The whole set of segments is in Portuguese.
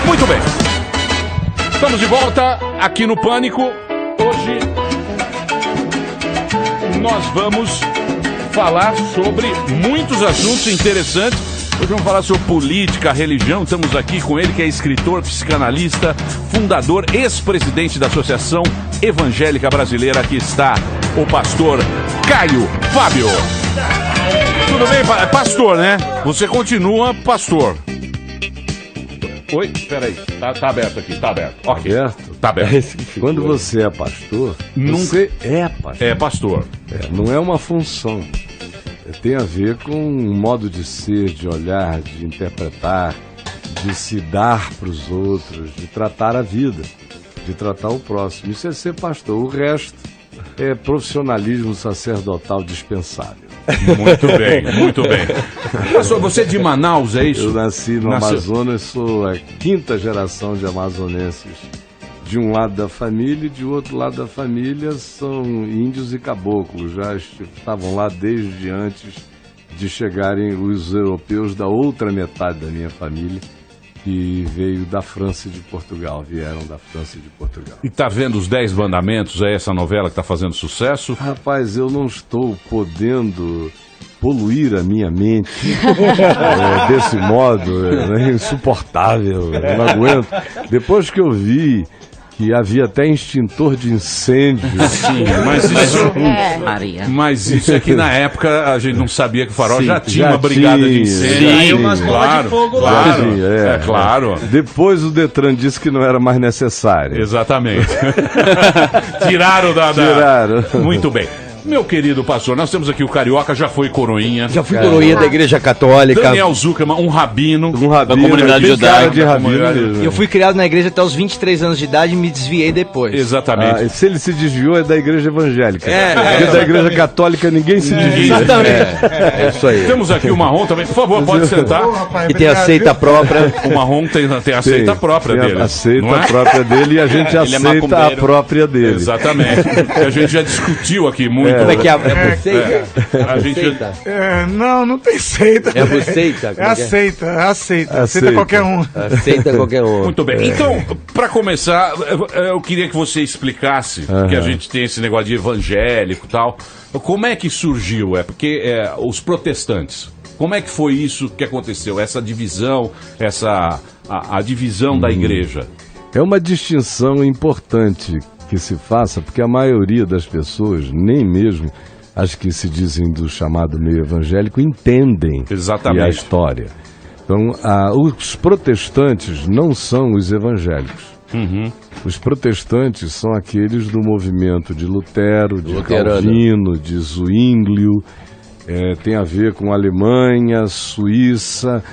Muito bem. Estamos de volta aqui no Pânico. Hoje nós vamos falar sobre muitos assuntos interessantes. Hoje vamos falar sobre política, religião. Estamos aqui com ele, que é escritor, psicanalista, fundador, ex-presidente da Associação Evangélica Brasileira. Aqui está o pastor Caio Fábio. Tudo bem, pastor, né? Você continua pastor. Oi, peraí, tá aberto aqui, tá aberto. Ok, tá aberto. Quando você é pastor, você é pastor. É pastor. Não é uma função. Tem a ver com um modo de ser, de olhar, de interpretar, de se dar para os outros, de tratar a vida, de tratar o próximo. Isso é ser pastor. O resto é profissionalismo sacerdotal dispensável. Muito bem, muito bem. Pastor, você é de Manaus, é isso? Eu nasci no Amazonas, sou a 5ª geração de amazonenses. De um lado da família e de outro lado da família são índios e caboclos. Já estavam lá desde antes de chegarem os europeus da outra metade da minha família, que veio da França e de Portugal, vieram da França e de Portugal. E tá vendo os 10 Mandamentos, é essa novela que tá fazendo sucesso? Rapaz, eu não estou podendo poluir a minha mente desse modo, é insuportável, eu não aguento. Depois que eu vi que havia até extintor de incêndio. Sim, mas isso é que na época a gente não sabia que o Farol já tinha uma brigada de incêndio. Claro, claro. Depois o Detran disse que não era mais necessário. Exatamente. Tiraram. Muito bem. Meu querido pastor, nós temos aqui o Carioca, já foi coroinha. Já fui coroinha da Igreja Católica. Daniel Zuckerman, um rabino. Da comunidade judaica. E eu fui criado na igreja até os 23 anos de idade e me desviei depois. Exatamente. Se ele se desviou é da Igreja Evangélica. Porque da Igreja Católica ninguém se desvia. Exatamente. É isso aí. Temos aqui o Marrom também, por favor, pode sentar. E tem a seita própria. O Marrom tem a seita própria dele. A seita própria dele e a gente aceita a própria dele. Exatamente. A gente já discutiu aqui muito. Como é que é seita? A gente... Não tem seita. É buceita? Aceita qualquer um. Aceita qualquer um. Muito bem. Então, para começar, eu queria que você explicasse, que a gente tem esse negócio de evangélico e tal. Como é que surgiu? Porque os protestantes, como é que foi isso que aconteceu? Essa divisão, a divisão da igreja? É uma distinção importante que se faça, porque a maioria das pessoas, nem mesmo as que se dizem do chamado meio evangélico, entendem a história. Então, os protestantes não são os evangélicos. Uhum. Os protestantes são aqueles do movimento de Lutero, de Calvino, de Zwinglio, tem a ver com Alemanha, Suíça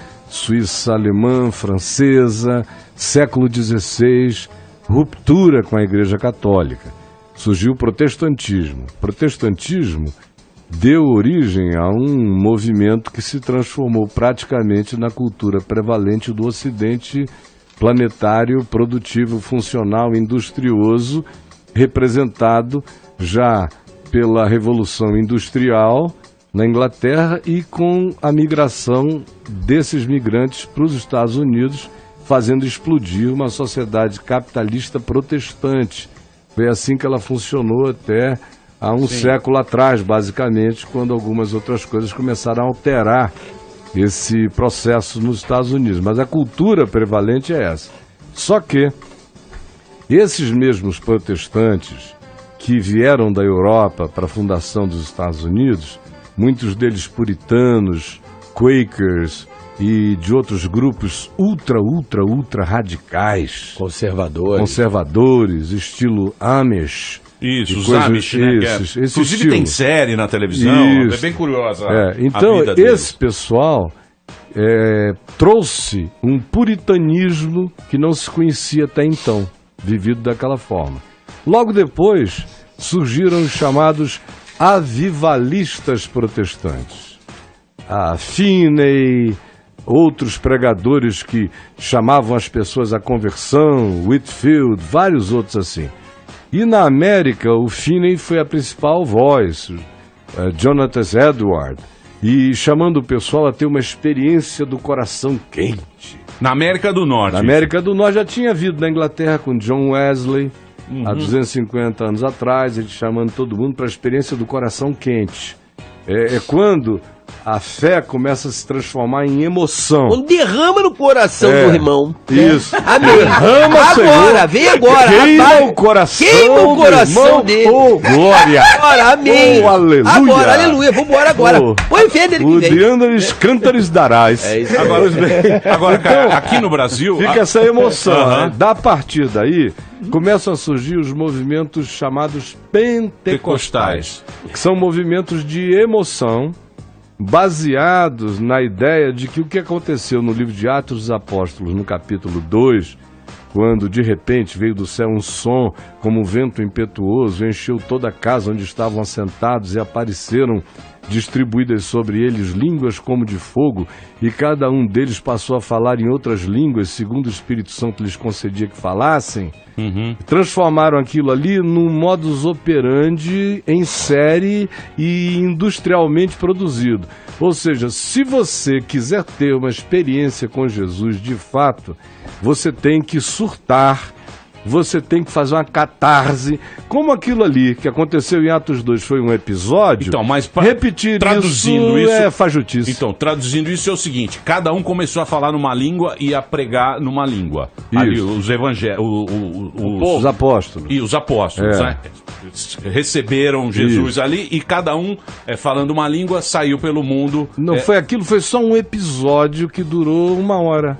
alemã, francesa, século XVI, ruptura com a Igreja Católica. Surgiu o protestantismo. O protestantismo deu origem a um movimento que se transformou praticamente na cultura prevalente do Ocidente planetário, produtivo, funcional, industrioso, representado já pela Revolução Industrial na Inglaterra e com a migração desses migrantes para os Estados Unidos, fazendo explodir uma sociedade capitalista protestante. Foi assim que ela funcionou até há um século atrás, basicamente, quando algumas outras coisas começaram a alterar esse processo nos Estados Unidos. Mas a cultura prevalente é essa. Só que esses mesmos protestantes que vieram da Europa para a fundação dos Estados Unidos, muitos deles puritanos, Quakers e de outros grupos ultra radicais, conservadores, estilo Amish. Isso, os Amish, né? Inclusive tem série na televisão, é bem curiosa. Então, esse pessoal trouxe um puritanismo que não se conhecia até então, vivido daquela forma. Logo depois, surgiram os chamados avivalistas protestantes. A Finney, outros pregadores que chamavam as pessoas à conversão, Whitefield, vários outros assim. E na América, o Finney foi a principal voz, Jonathan Edwards, e chamando o pessoal a ter uma experiência do coração quente. Na América do Norte. Na América do Norte já tinha havido na Inglaterra com John Wesley, há 250 anos atrás, ele chamando todo mundo para a experiência do coração quente. É quando a fé começa a se transformar em emoção. Um derrama no coração do irmão. Isso. Amém. Derrama, agora, Senhor. vem agora. Queima o coração, Queima o coração dele. Oh, glória. Agora, amém. Oh, aleluia. Agora, aleluia. Vambora agora. Põe fé nele que O vem. Diandares Cântares darás. É isso. Agora, cara, aqui no Brasil... Fica essa emoção. Aham. Né? Da partir daí, começam a surgir os movimentos chamados pentecostais, que são movimentos de emoção, baseados na ideia de que o que aconteceu no livro de Atos dos Apóstolos, no capítulo 2, quando de repente veio do céu um som como um vento impetuoso, encheu toda a casa onde estavam assentados e apareceram distribuídas sobre eles línguas como de fogo, e cada um deles passou a falar em outras línguas, segundo o Espírito Santo lhes concedia que falassem. Transformaram aquilo ali num modus operandi em série e industrialmente produzido. Ou seja, se você quiser ter uma experiência com Jesus de fato, você tem que surtar, você tem que fazer uma catarse, como aquilo ali que aconteceu em Atos 2 foi um episódio. Então, mas repetir traduzindo isso isso é fajutice. Então, traduzindo isso é o seguinte: cada um começou a falar numa língua e a pregar numa língua. Ali, os evangélicos, os apóstolos. E os apóstolos, né? Receberam Jesus ali e cada um, falando uma língua, saiu pelo mundo. Não foi aquilo, foi só um episódio que durou 1 hora.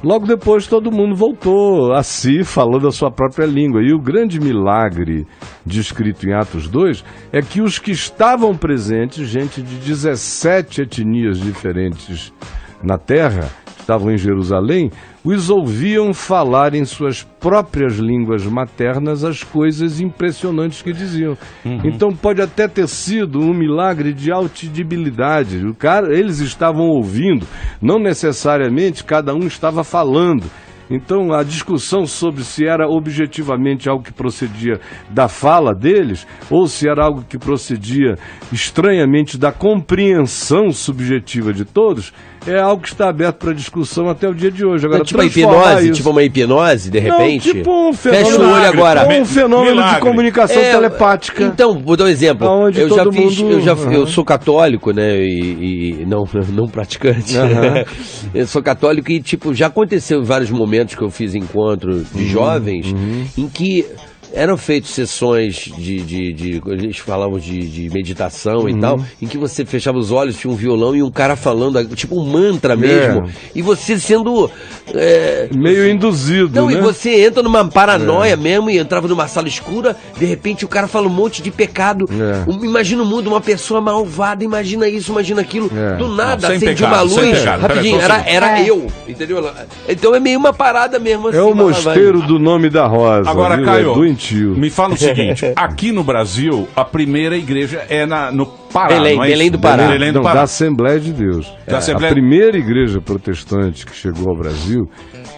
Logo depois todo mundo voltou a si, falando a sua própria língua. E o grande milagre descrito em Atos 2 é que os que estavam presentes, gente de 17 etnias diferentes na terra, estavam em Jerusalém, os ouviam falar em suas próprias línguas maternas as coisas impressionantes que diziam. Então pode até ter sido um milagre de audibilidade. Eles estavam ouvindo, não necessariamente cada um estava falando. Então a discussão sobre se era objetivamente algo que procedia da fala deles ou se era algo que procedia estranhamente da compreensão subjetiva de todos é algo que está aberto para discussão até o dia de hoje. Agora, tipo uma hipnose, de repente? Não, tipo um fenômeno, fecha o olho agora. Um fenômeno de comunicação telepática. Então, vou dar um exemplo. Eu eu sou católico, né, e não praticante. Eu sou católico e, tipo, já aconteceu em vários momentos que eu fiz encontro de jovens em que eram feitas sessões eles falavam de meditação e tal, em que você fechava os olhos, tinha um violão e um cara falando, tipo um mantra mesmo, e você sendo... meio induzido, não, né? E você entra numa paranoia mesmo, e entrava numa sala escura, de repente o cara fala um monte de pecado, imagina o mundo, uma pessoa malvada, imagina isso, imagina aquilo, do nada, acende uma luz, rapidinho, era eu, entendeu? Então é meio uma parada mesmo assim. É o mosteiro do Nome da Rosa. Agora, viu? Caio, me fala o seguinte, aqui no Brasil, a primeira igreja é no Pará, não é Belém do Pará. Belém do Pará. Da Assembleia de Deus. A primeira igreja protestante que chegou ao Brasil,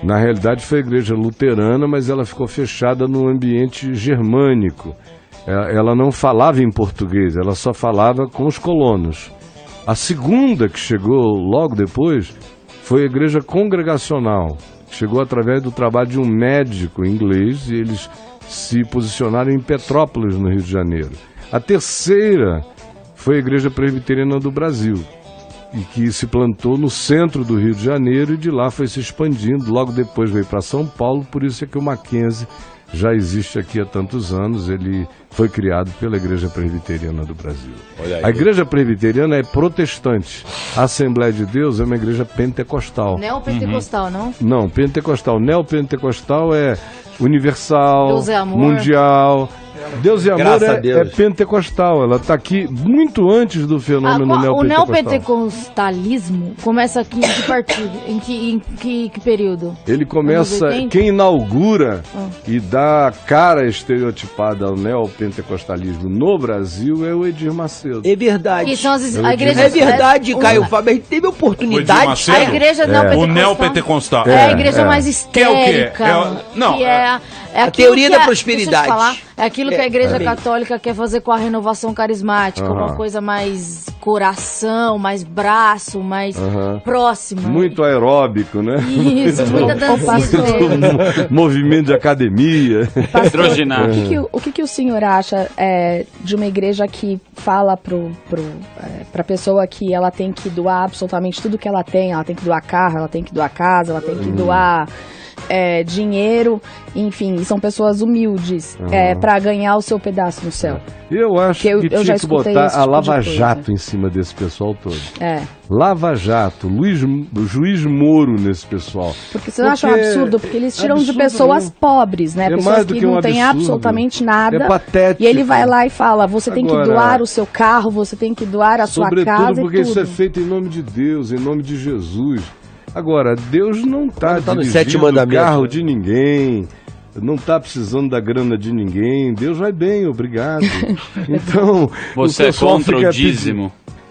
na realidade foi a igreja luterana, mas ela ficou fechada no ambiente germânico. Ela não falava em português, ela só falava com os colonos. A segunda que chegou logo depois foi a igreja congregacional. Chegou através do trabalho de um médico inglês e eles se posicionaram em Petrópolis, no Rio de Janeiro. A terceira foi a Igreja Presbiteriana do Brasil, e que se plantou no centro do Rio de Janeiro e de lá foi se expandindo. Logo depois veio para São Paulo, por isso é que o Mackenzie já existe aqui há tantos anos. Ele foi criado pela Igreja Presbiteriana do Brasil. A Igreja Presbiteriana é protestante. A Assembleia de Deus é uma igreja pentecostal. Neopentecostal, não? Não, pentecostal. Neopentecostal é universal, Deus é amor. Mundial. Deus e amor é Deus. Pentecostal. Ela está aqui muito antes do fenômeno neopentecostal. O neopentecostalismo começa aqui em que partido? Em que período? Ele começa... Quem inaugura e dá cara estereotipada ao neopentecostalismo no Brasil é o Edir Macedo. É verdade. Que são a igreja, É verdade, Caio Fábio. A gente teve oportunidade. A igreja o neopentecostal. É a igreja mais histérica. Que é o quê? É a teoria da prosperidade. É aquilo que que a Igreja Católica quer fazer com a renovação carismática, uma coisa mais coração, mais braço, mais próxima. Muito aeróbico, né? Isso, muita dancinha. Movimento de academia. Patrocinado. O que o senhor acha de uma igreja que fala pra pessoa que ela tem que doar absolutamente tudo que ela tem que doar carro, ela tem que doar casa, ela tem que doar dinheiro, enfim, são pessoas humildes pra ganhar o seu pedaço no céu? Eu acho que tinha que botar a Lava Jato em cima desse pessoal todo. Lava Jato, juiz Moro nesse pessoal. Porque você acha um absurdo? Porque eles tiram de pessoas pobres, né? Pessoas que não têm absolutamente nada. É patético. E ele vai lá e fala, você tem que doar o seu carro, você tem que doar a sua casa e tudo. Sobretudo porque isso é feito em nome de Deus, em nome de Jesus. Agora, Deus não está dirigindo o carro de ninguém, não está precisando da grana de ninguém. Deus vai bem, obrigado. Então, você é contra o dízimo?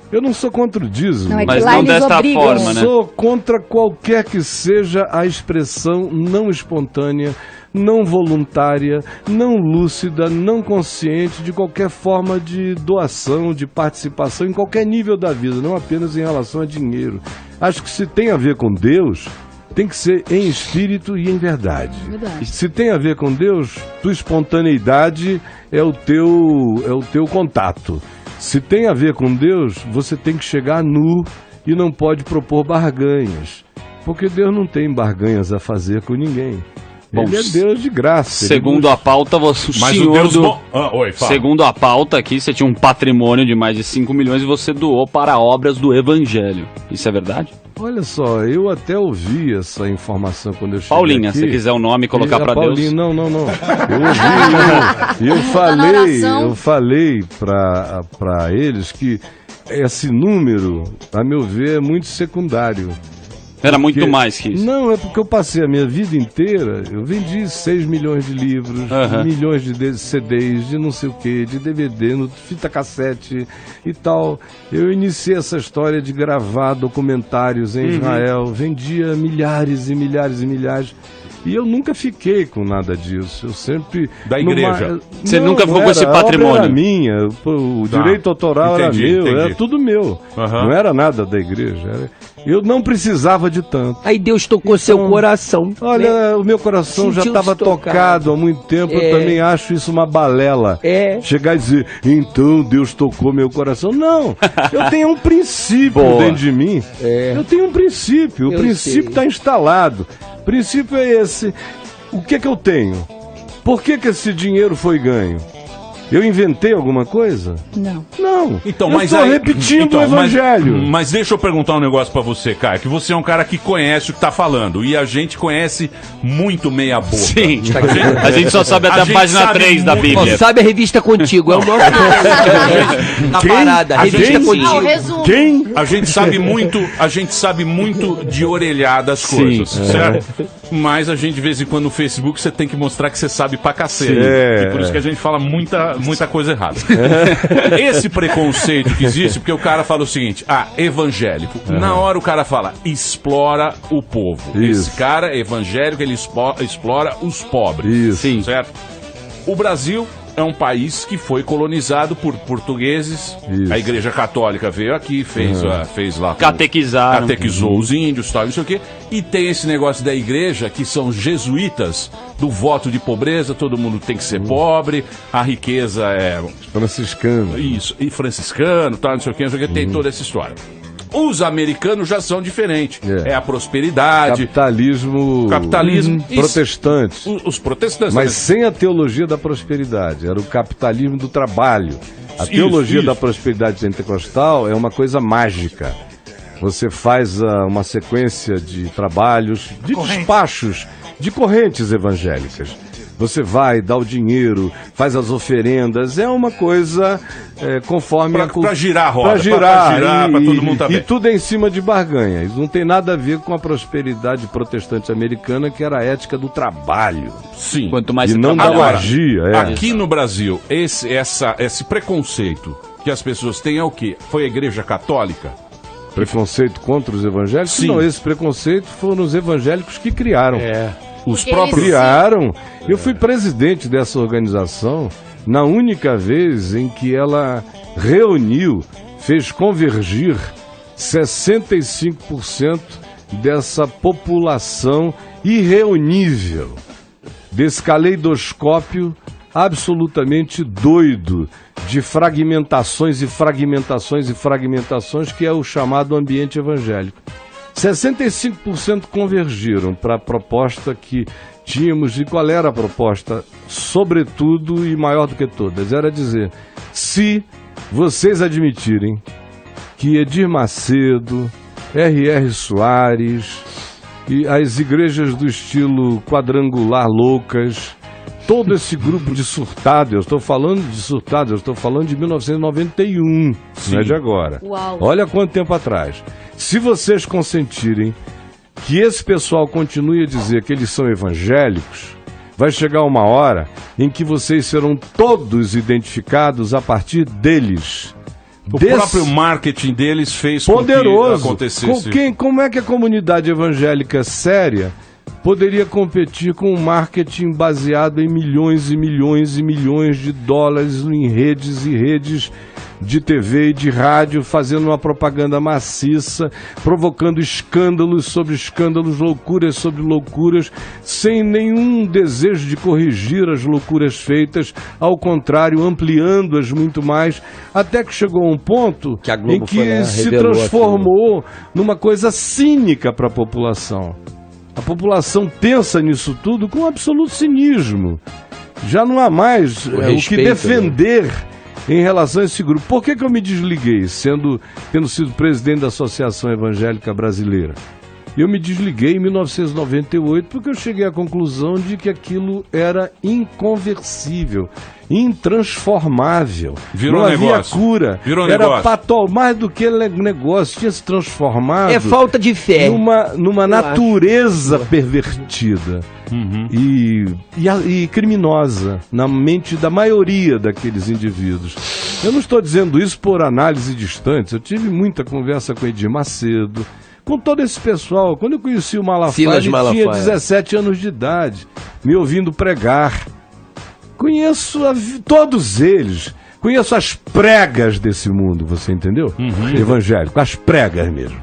Eu não sou contra o dízimo. Não, mas não desta forma, né? Eu sou contra qualquer que seja a expressão não espontânea, não voluntária, não lúcida, não consciente de qualquer forma de doação, de participação em qualquer nível da vida, não apenas em relação a dinheiro. Acho que se tem a ver com Deus, tem que ser em espírito e em verdade. Se tem a ver com Deus, tua espontaneidade é o teu contato. Se tem a ver com Deus, você tem que chegar nu e não pode propor barganhas, porque Deus não tem barganhas a fazer com ninguém. Bom, ele é Deus de graça. Segundo a pauta, segundo a pauta aqui, você tinha um patrimônio de mais de 5 milhões e você doou para obras do Evangelho. Isso é verdade? Olha só, eu até ouvi essa informação quando eu cheguei Paulinha, aqui. se quiser o nome colocar para Deus. Não. Eu ouvi, eu falei para eles que esse número, a meu ver, é muito secundário. Era muito mais que isso. Não, é porque eu passei a minha vida inteira, eu vendi 6 milhões de livros, milhões de CDs, de não sei o que, de DVD, fita cassete e tal. Eu iniciei essa história de gravar documentários em Israel, vendia milhares e milhares e milhares. E eu nunca fiquei com nada disso. Eu sempre... Da igreja? Você nunca ficou com esse patrimônio? A obra era minha, o direito autoral era meu, era tudo meu. Não era nada da igreja. Eu não precisava de tanto. Aí Deus tocou seu coração. Olha, o meu coração já estava tocado há muito tempo. Eu também acho isso uma balela. Chegar e dizer, então Deus tocou meu coração. Não, eu tenho um princípio dentro de mim. Eu tenho um princípio. O princípio está instalado. O princípio é esse. O que eu tenho? Por que esse dinheiro foi ganho? Eu inventei alguma coisa? Não. Então, eu estou repetindo o Evangelho. Mas deixa eu perguntar um negócio pra você, Caio, que você é um cara que conhece o que tá falando, e a gente conhece muito meia boca. Sim, a gente só sabe até a página 3 da Bíblia. Sabe a revista Contigo, é o nosso... Na parada, a revista Contigo. Quem? A gente sabe muito de orelhada as coisas, certo? Mas a gente, de vez em quando, no Facebook, você tem que mostrar que você sabe pra cacete. E por isso que a gente fala muita coisa errada. Esse preconceito que existe, porque o cara fala o seguinte, evangélico. Na hora o cara fala, explora o povo. Esse cara é evangélico, ele explora os pobres. Sim. Certo? O Brasil é um país que foi colonizado por portugueses. A Igreja Católica veio aqui, fez lá... Catequizou os índios, tal, não sei o quê. E tem esse negócio da igreja, que são jesuítas, do voto de pobreza, todo mundo tem que ser pobre, a riqueza é... Franciscano. Isso, e franciscano, tal, não sei o quê, tem toda essa história. Os americanos já são diferentes. É a prosperidade. Capitalismo protestante. Os protestantes. Mas sem a teologia da prosperidade. Era o capitalismo do trabalho. A teologia da prosperidade pentecostal é uma coisa mágica. Você faz uma sequência de trabalhos, de despachos, de correntes evangélicas. Você vai, dá o dinheiro, faz as oferendas, é uma coisa conforme... Pra girar a roda, pra girar, pra todo mundo tá bem. E tudo é em cima de barganha. Isso não tem nada a ver com a prosperidade protestante americana, que era a ética do trabalho. Sim. Quanto mais e não da magia. Aqui no Brasil, esse preconceito que as pessoas têm é o quê? Foi a Igreja Católica? Preconceito contra os evangélicos? Sim. Não, esse preconceito foram os evangélicos que criaram. Os próprios criaram. Eu fui presidente dessa organização na única vez em que ela reuniu, fez convergir 65% dessa população irreunível, desse caleidoscópio absolutamente doido de fragmentações e fragmentações e fragmentações, que é o chamado ambiente evangélico. 65% convergiram para a proposta que tínhamos. E qual era a proposta? Sobretudo e maior do que todas, era dizer: se vocês admitirem que Edir Macedo, R.R. Soares e as igrejas do estilo quadrangular loucas, todo esse grupo de surtados, eu estou falando de surtados, eu estou falando de 1991, sim, não é de agora. Uau. Olha quanto tempo atrás. Se vocês consentirem que esse pessoal continue a dizer que eles são evangélicos, vai chegar uma hora em que vocês serão todos identificados a partir deles. O próprio marketing deles fez poderoso. Com que acontecesse. Como é que a comunidade evangélica séria poderia competir com um marketing baseado em milhões e milhões e milhões de dólares em redes e redes de TV e de rádio, fazendo uma propaganda maciça, provocando escândalos sobre escândalos, loucuras sobre loucuras, sem nenhum desejo de corrigir as loucuras feitas, ao contrário, ampliando-as muito mais, até que chegou a um ponto em que se transformou numa coisa cínica para a população. A população pensa nisso tudo com absoluto cinismo. Já não há mais o que defender, né, em relação a esse grupo. Por que eu me desliguei, tendo sido presidente da Associação Evangélica Brasileira? Eu me desliguei em 1998 porque eu cheguei à conclusão de que aquilo era inconversível, intransformável. Virou não havia negócio. Cura. Virou era negócio. Mais do que negócio, tinha se transformado. É falta de fé. Numa natureza pervertida. Uhum. E criminosa na mente da maioria daqueles indivíduos. Eu não estou dizendo isso por análise distante. Eu tive muita conversa com Edir Macedo, com todo esse pessoal. Quando eu conheci o Malafaia, ele tinha 17 anos de idade, me ouvindo pregar. Conheço todos eles. Conheço as pregas desse mundo, você entendeu? Uhum. Evangélico, as pregas mesmo.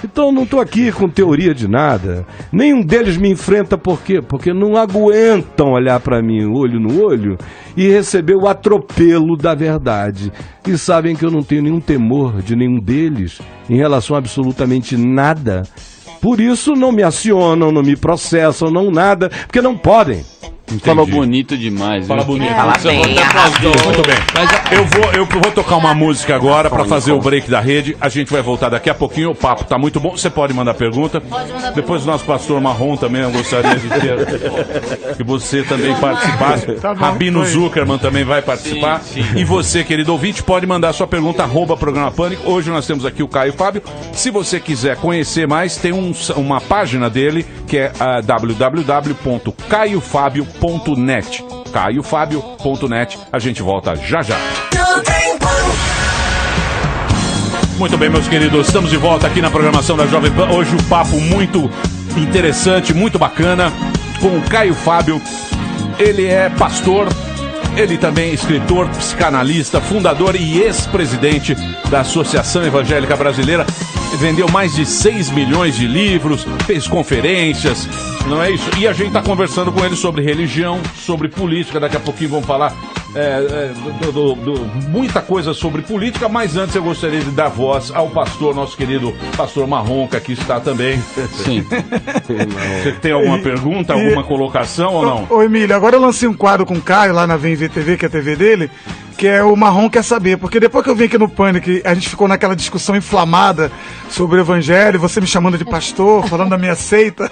Então não estou aqui com teoria de nada. Nenhum deles me enfrenta, por quê? Porque não aguentam olhar para mim olho no olho e receber o atropelo da verdade. E sabem que eu não tenho nenhum temor de nenhum deles em relação a absolutamente nada. Por isso não me acionam, não me processam, não nada, porque não podem. Entendi. Falou bonito demais. Fala bonito. Fala bem. Muito bem. Mas eu vou tocar uma música agora para fazer o break da rede. A gente vai voltar daqui a pouquinho. O papo tá muito bom. Você pode mandar pergunta. Pode mandar Depois o nosso pastor Marrom também, eu gostaria de ter que você também participasse. Tá bom, Rabino Zuckerman também vai participar. Sim. E você, querido ouvinte, pode mandar sua pergunta @programa Pânico. Hoje nós temos aqui o Caio Fábio. Se você quiser conhecer mais, tem uma página dele que é www.caiofabio.net. caiofabio.net. A gente volta já já. Muito bem, meus queridos, estamos de volta aqui na programação da Jovem Pan. Hoje um papo muito interessante, muito bacana, com o Caio Fábio. Ele é pastor, ele também é escritor, psicanalista, fundador e ex-presidente da Associação Evangélica Brasileira. Vendeu mais de 6 milhões de livros, fez conferências, não é isso? E a gente está conversando com ele sobre religião, sobre política. Daqui a pouquinho vamos falar muita coisa sobre política, mas antes eu gostaria de dar voz ao pastor, nosso querido pastor Marrom, que aqui está também. Sim. Você tem alguma pergunta, alguma colocação ou não? Ô Emílio, agora eu lancei um quadro com o Caio lá na Vem Ver TV, que é a TV dele, que é o Marrom Quer Saber, porque depois que eu vim aqui no Pânico, a gente ficou naquela discussão inflamada sobre o evangelho, você me chamando de pastor, falando da minha seita,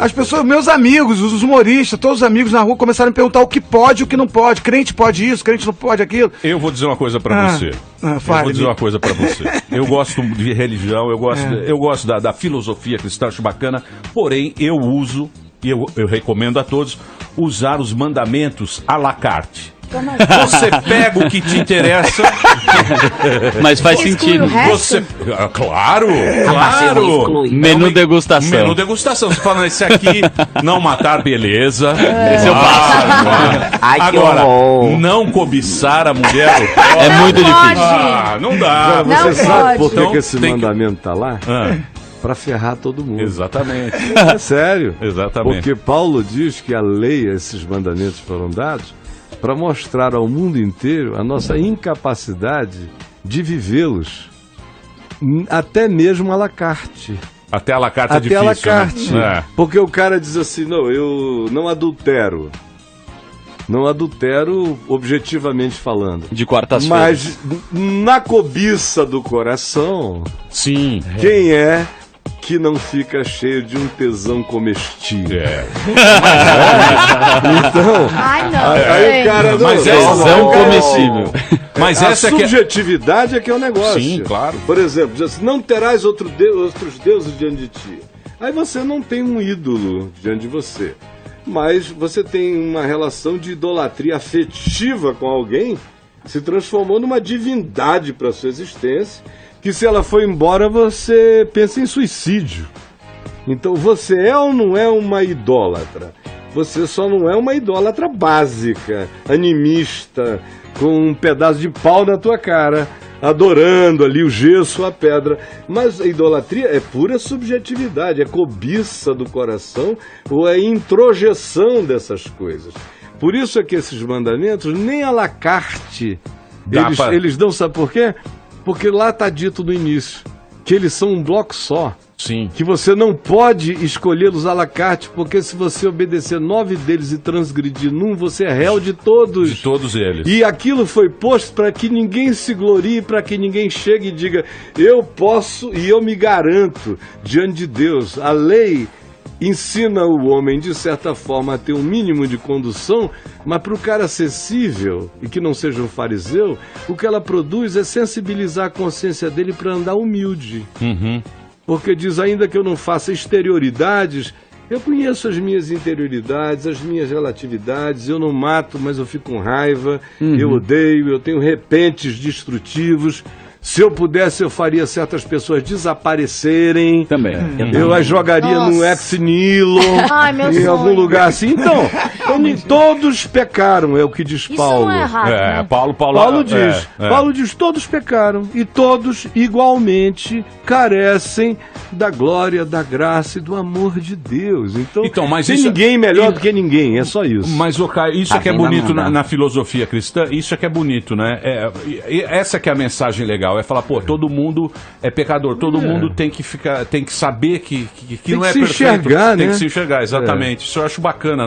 as pessoas, meus amigos, os humoristas, todos os amigos na rua começaram a me perguntar o que pode e o que não pode, crente pode isso, crente não pode aquilo. Eu vou dizer uma coisa pra você. Eu vou dizer uma coisa pra você. Eu gosto de religião, eu gosto da filosofia cristã, acho bacana, porém eu uso, e eu recomendo a todos, usar os mandamentos à la carte. fica mais... Você pega o que te interessa. Mas faz sentido. Você... Claro, claro. Menu degustação. Menu degustação. Você fala, esse aqui, não matar, beleza. Esse eu passo. Ai, que Agora, horror. não cobiçar a mulher. É muito difícil. Não dá. Agora, você Não sabe pode. por que, Então, que esse tem que- mandamento tá lá? Pra ferrar todo mundo. Exatamente. É sério. Exatamente. Porque Paulo diz que a lei, esses mandamentos foram dados para mostrar ao mundo inteiro a nossa incapacidade de vivê-los. Até mesmo à la carte. Até a la carte é Até à difícil, la carte. né? Porque o cara diz assim, não, eu não adultero. Não adultero objetivamente falando. De quartas-feiras. Mas na cobiça do coração, Sim. quem é que não fica cheio de um tesão comestível? Então, Ai, não. aí o cara não... Mas é Tesão o cara- comestível. Mas a essa é que é... subjetividade é que é o negócio. Sim, claro. Por exemplo, diz assim, não terás outros deuses diante de ti. Aí você não tem um ídolo diante de você. Mas você tem uma relação de idolatria afetiva com alguém, se transformou numa divindade para sua existência, que se ela for embora você pensa em suicídio. Então você é ou não é uma idólatra? Você só não é uma idólatra básica, animista, com um pedaço de pau na tua cara, adorando ali o gesso, a pedra. Mas a idolatria é pura subjetividade, é cobiça do coração ou é introjeção dessas coisas. Por isso é que esses mandamentos, nem à la carte, eles dão, sabe por quê? Porque lá está dito no início que eles são um bloco só. Sim. Que você não pode escolhê-los à la carte, porque se você obedecer 9 deles e transgredir num, você é réu de todos. De todos eles. E aquilo foi posto para que ninguém se glorie, para que ninguém chegue e diga, eu posso e eu me garanto diante de Deus. A lei ensina o homem, de certa forma, a ter um mínimo de condução, mas para o cara acessível e que não seja um fariseu, o que ela produz é sensibilizar a consciência dele para andar humilde. Uhum. Porque diz, ainda que eu não faça exterioridades, eu conheço as minhas interioridades, as minhas relatividades, eu não mato, mas eu fico com raiva, eu odeio, eu tenho repentes destrutivos. Se eu pudesse, eu faria certas pessoas desaparecerem. Também. Eu as jogaria no ex nihilo, Ai, meu em sonho. algum lugar assim. Então, todos pecaram, é o que diz Isso Paulo. não é errado, né? Paulo diz, todos pecaram e todos igualmente carecem da glória, da graça e do amor de Deus. Então mas tem isso- ninguém melhor do que ninguém, é só isso. Mas, ô Caio, isso é que é vendo a bonito mandar. na filosofia cristã, isso é que é bonito, né? Essa que é a mensagem legal, é falar, pô, todo mundo é pecador, todo mundo tem que saber que Tem não que é se perfeito. enxergar, Tem né? que se enxergar, exatamente. Isso eu acho bacana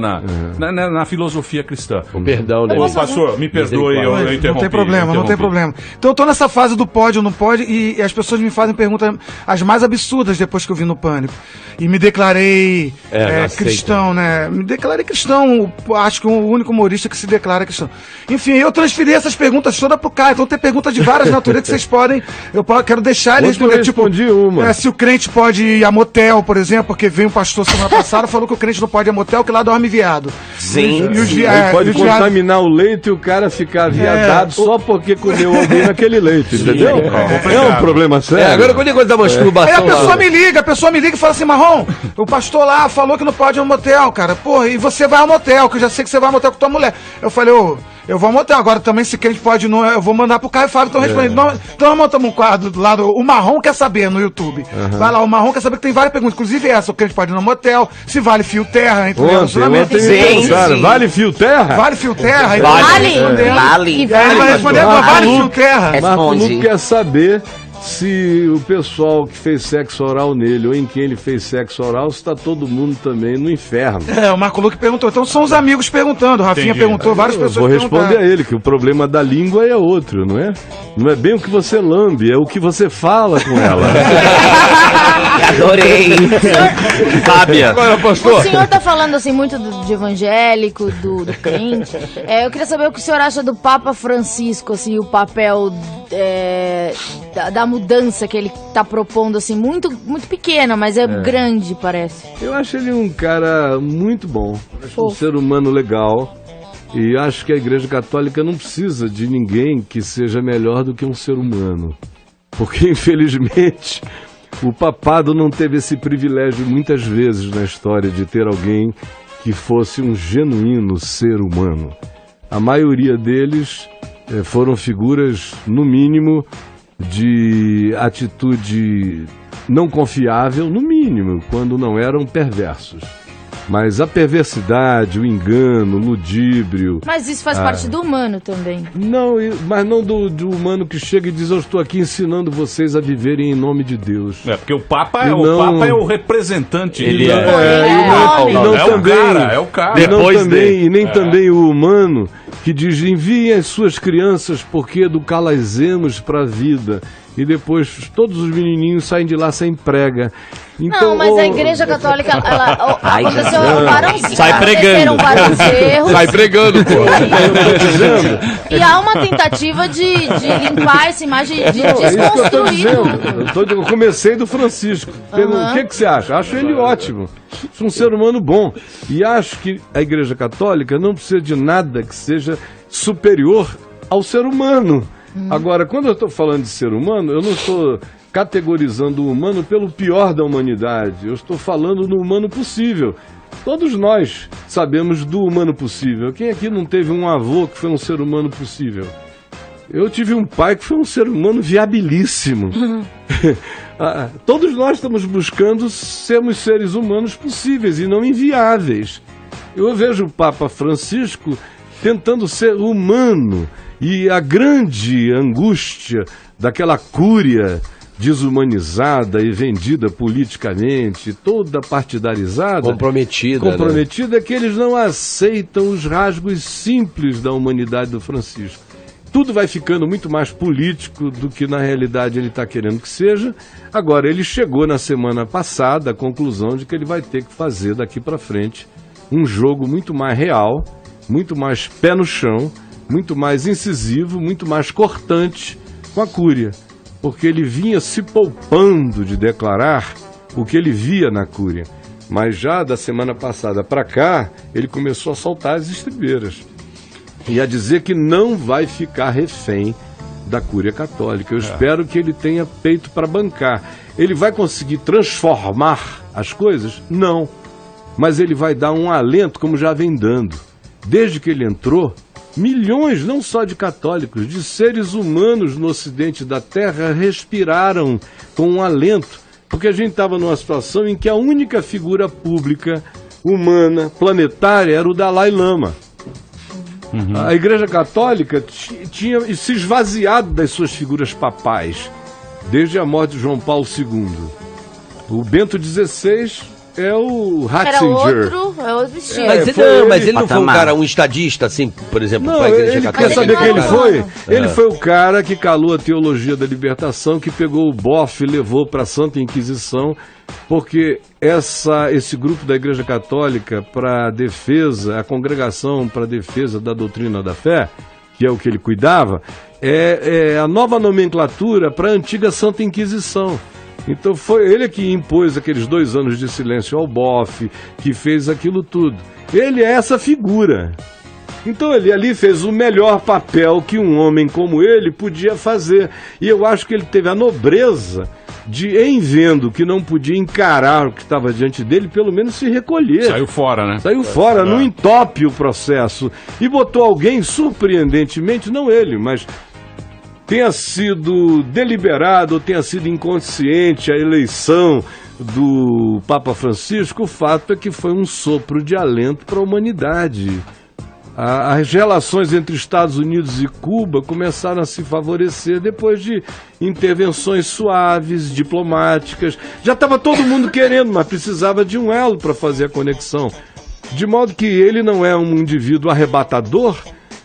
na filosofia cristã. Perdão, né? Ô, pastor, me perdoe, eu interrompi. Não tem problema, não tem problema. Então eu tô nessa fase do pode ou não pode e as pessoas me fazem perguntas as mais absurdas depois que eu vi no Pânico. E me declarei não aceito. cristão, né? Me declarei cristão, acho que o único humorista que se declara cristão. Enfim, eu transferi essas perguntas todas pro Caio. Então tem perguntas de várias naturezas que vocês podem. Quero deixar ele Ontem eu responder. respondi uma. Se o crente pode ir a motel, por exemplo, porque veio um pastor semana passada falou que o crente não pode ir a motel, que lá dorme viado. Sim. E os Aí pode e os viados- contaminar o leite e o cara ficar viadado só porque comeu alguém naquele leite, entendeu? É um problema sério. Agora quando é coisa da Aí a masturbação pessoa lá, me liga e fala assim, Marrom, o pastor lá falou que não pode ir ao motel, cara. Porra, e você vai ao motel, que eu já sei que você vai ao motel com tua mulher. Eu falei, eu vou ao motel. Agora também, se quem pode não, eu vou mandar pro Caio Fábio. Então respondendo. Então nós montamos um quadro do lado, o Marrom quer saber no YouTube. Vai lá, o Marrom quer saber que tem várias perguntas. Inclusive essa, o crente pode ir no motel, se vale fio terra, entre Ontem me perguntaram, vale fio terra? Vale fio terra? Vale. Vale. E aí ele vai responder agora, vale fio terra? Marco Responde. Luque quer saber se o pessoal que fez sexo oral nele ou em quem ele fez sexo oral, se está todo mundo também no inferno. O Marco Luque perguntou. Então são os amigos perguntando. O Rafinha Entendi. perguntou, várias Eu pessoas vou responder perguntaram. a ele que o problema da língua é outro, não é? Não é bem o que você lambe, é o que você fala com ela. Adorei. Fábia. Agora, O pastor. senhor tá falando assim muito de evangélico, do crente. Eu queria saber o que o senhor acha do Papa Francisco, assim, o papel da mudança que ele tá propondo, assim, muito, muito pequena, mas é grande, parece. Eu acho ele um cara muito bom, acho um Fofo. ser humano legal. E acho que a Igreja Católica não precisa de ninguém que seja melhor do que um ser humano. Porque, infelizmente, o papado não teve esse privilégio muitas vezes na história de ter alguém que fosse um genuíno ser humano. A maioria deles foram figuras, no mínimo, de atitude não confiável, no mínimo, quando não eram perversos. Mas a perversidade, o engano, o ludíbrio... Mas isso faz parte do humano também. Não, mas não do humano que chega e diz: eu estou aqui ensinando vocês a viverem em nome de Deus. Porque o Papa é o representante. Ele é o cara. E nem também o humano que diz: enviem as suas crianças porque educá-las-emos para a vida. E depois todos os menininhos saem de lá sem prega. Então, não, mas a Igreja Católica, aconteceu sai pregando. vários erros. Sai pregando, pô. E há uma tentativa de limpar essa imagem, de desconstruir. Eu comecei do Francisco. O que você acha? Acho ele ótimo. Um ser humano bom. E acho que a Igreja Católica não precisa de nada que seja superior ao ser humano. Agora, quando eu estou falando de ser humano, eu não estou categorizando o humano pelo pior da humanidade. Eu estou falando no humano possível. Todos nós sabemos do humano possível. Quem aqui não teve um avô que foi um ser humano possível? Eu tive um pai que foi um ser humano viabilíssimo. Todos nós estamos buscando sermos seres humanos possíveis e não inviáveis. Eu vejo o Papa Francisco tentando ser humano. E a grande angústia daquela cúria desumanizada e vendida politicamente, toda partidarizada, comprometida, é que eles não aceitam os rasgos simples da humanidade do Francisco. Tudo vai ficando muito mais político do que na realidade ele está querendo que seja. Agora, ele chegou na semana passada à conclusão de que ele vai ter que fazer daqui para frente um jogo muito mais real, muito mais pé no chão, muito mais incisivo, muito mais cortante com a Cúria, porque ele vinha se poupando de declarar o que ele via na Cúria, mas já da semana passada para cá, ele começou a soltar as estribeiras e a dizer que não vai ficar refém da Cúria Católica. Eu espero que ele tenha peito para bancar. Ele vai conseguir transformar as coisas? Não, mas ele vai dar um alento, como já vem dando. Desde que ele entrou, milhões, não só de católicos, de seres humanos no ocidente da Terra respiraram com um alento, porque a gente estava numa situação em que a única figura pública, humana, planetária, era o Dalai Lama. A Igreja Católica tinha se esvaziado das suas figuras papais, desde a morte de João Paulo II. O Bento XVI é o Ratzinger. É outro estilo. Mas ele não foi um cara, um estadista, assim, por exemplo, não, para a Igreja ele Católica. Quer saber quem ele foi? Ele foi o cara que calou a teologia da libertação, que pegou o bofe e levou para a Santa Inquisição, porque esse grupo da Igreja Católica para defesa, a Congregação para a Defesa da Doutrina da Fé, que é o que ele cuidava, é a nova nomenclatura para a antiga Santa Inquisição. Então foi ele que impôs aqueles 2 anos de silêncio ao bofe, que fez aquilo tudo. Ele é essa figura. Então ele ali fez o melhor papel que um homem como ele podia fazer. E eu acho que ele teve a nobreza de, em vendo que não podia encarar o que estava diante dele, pelo menos se recolher. Saiu fora, né? Saiu fora, não entope o processo. E botou alguém, surpreendentemente, não ele, mas tenha sido deliberado ou tenha sido inconsciente a eleição do Papa Francisco, o fato é que foi um sopro de alento para a humanidade. As relações entre Estados Unidos e Cuba começaram a se favorecer depois de intervenções suaves, diplomáticas. Já estava todo mundo querendo, mas precisava de um elo para fazer a conexão. De modo que ele não é um indivíduo arrebatador,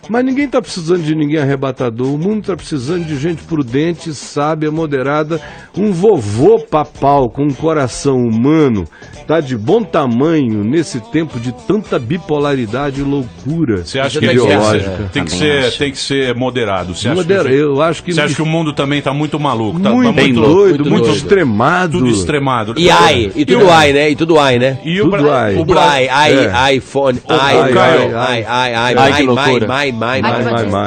Mas ninguém está precisando de ninguém arrebatador. O mundo está precisando de gente prudente, sábia, moderada. Um vovô papal com um coração humano está de bom tamanho nesse tempo de tanta bipolaridade e loucura. Você acha que ideológica. Tem que ser moderado. Você acha eu acho que... Você acha que o mundo também está muito maluco? Tá muito muito doido, muito extremado. Tudo extremado. E tudo AI, né? E tudo AI, né? E tudo AI. Tudo AI, iPhone,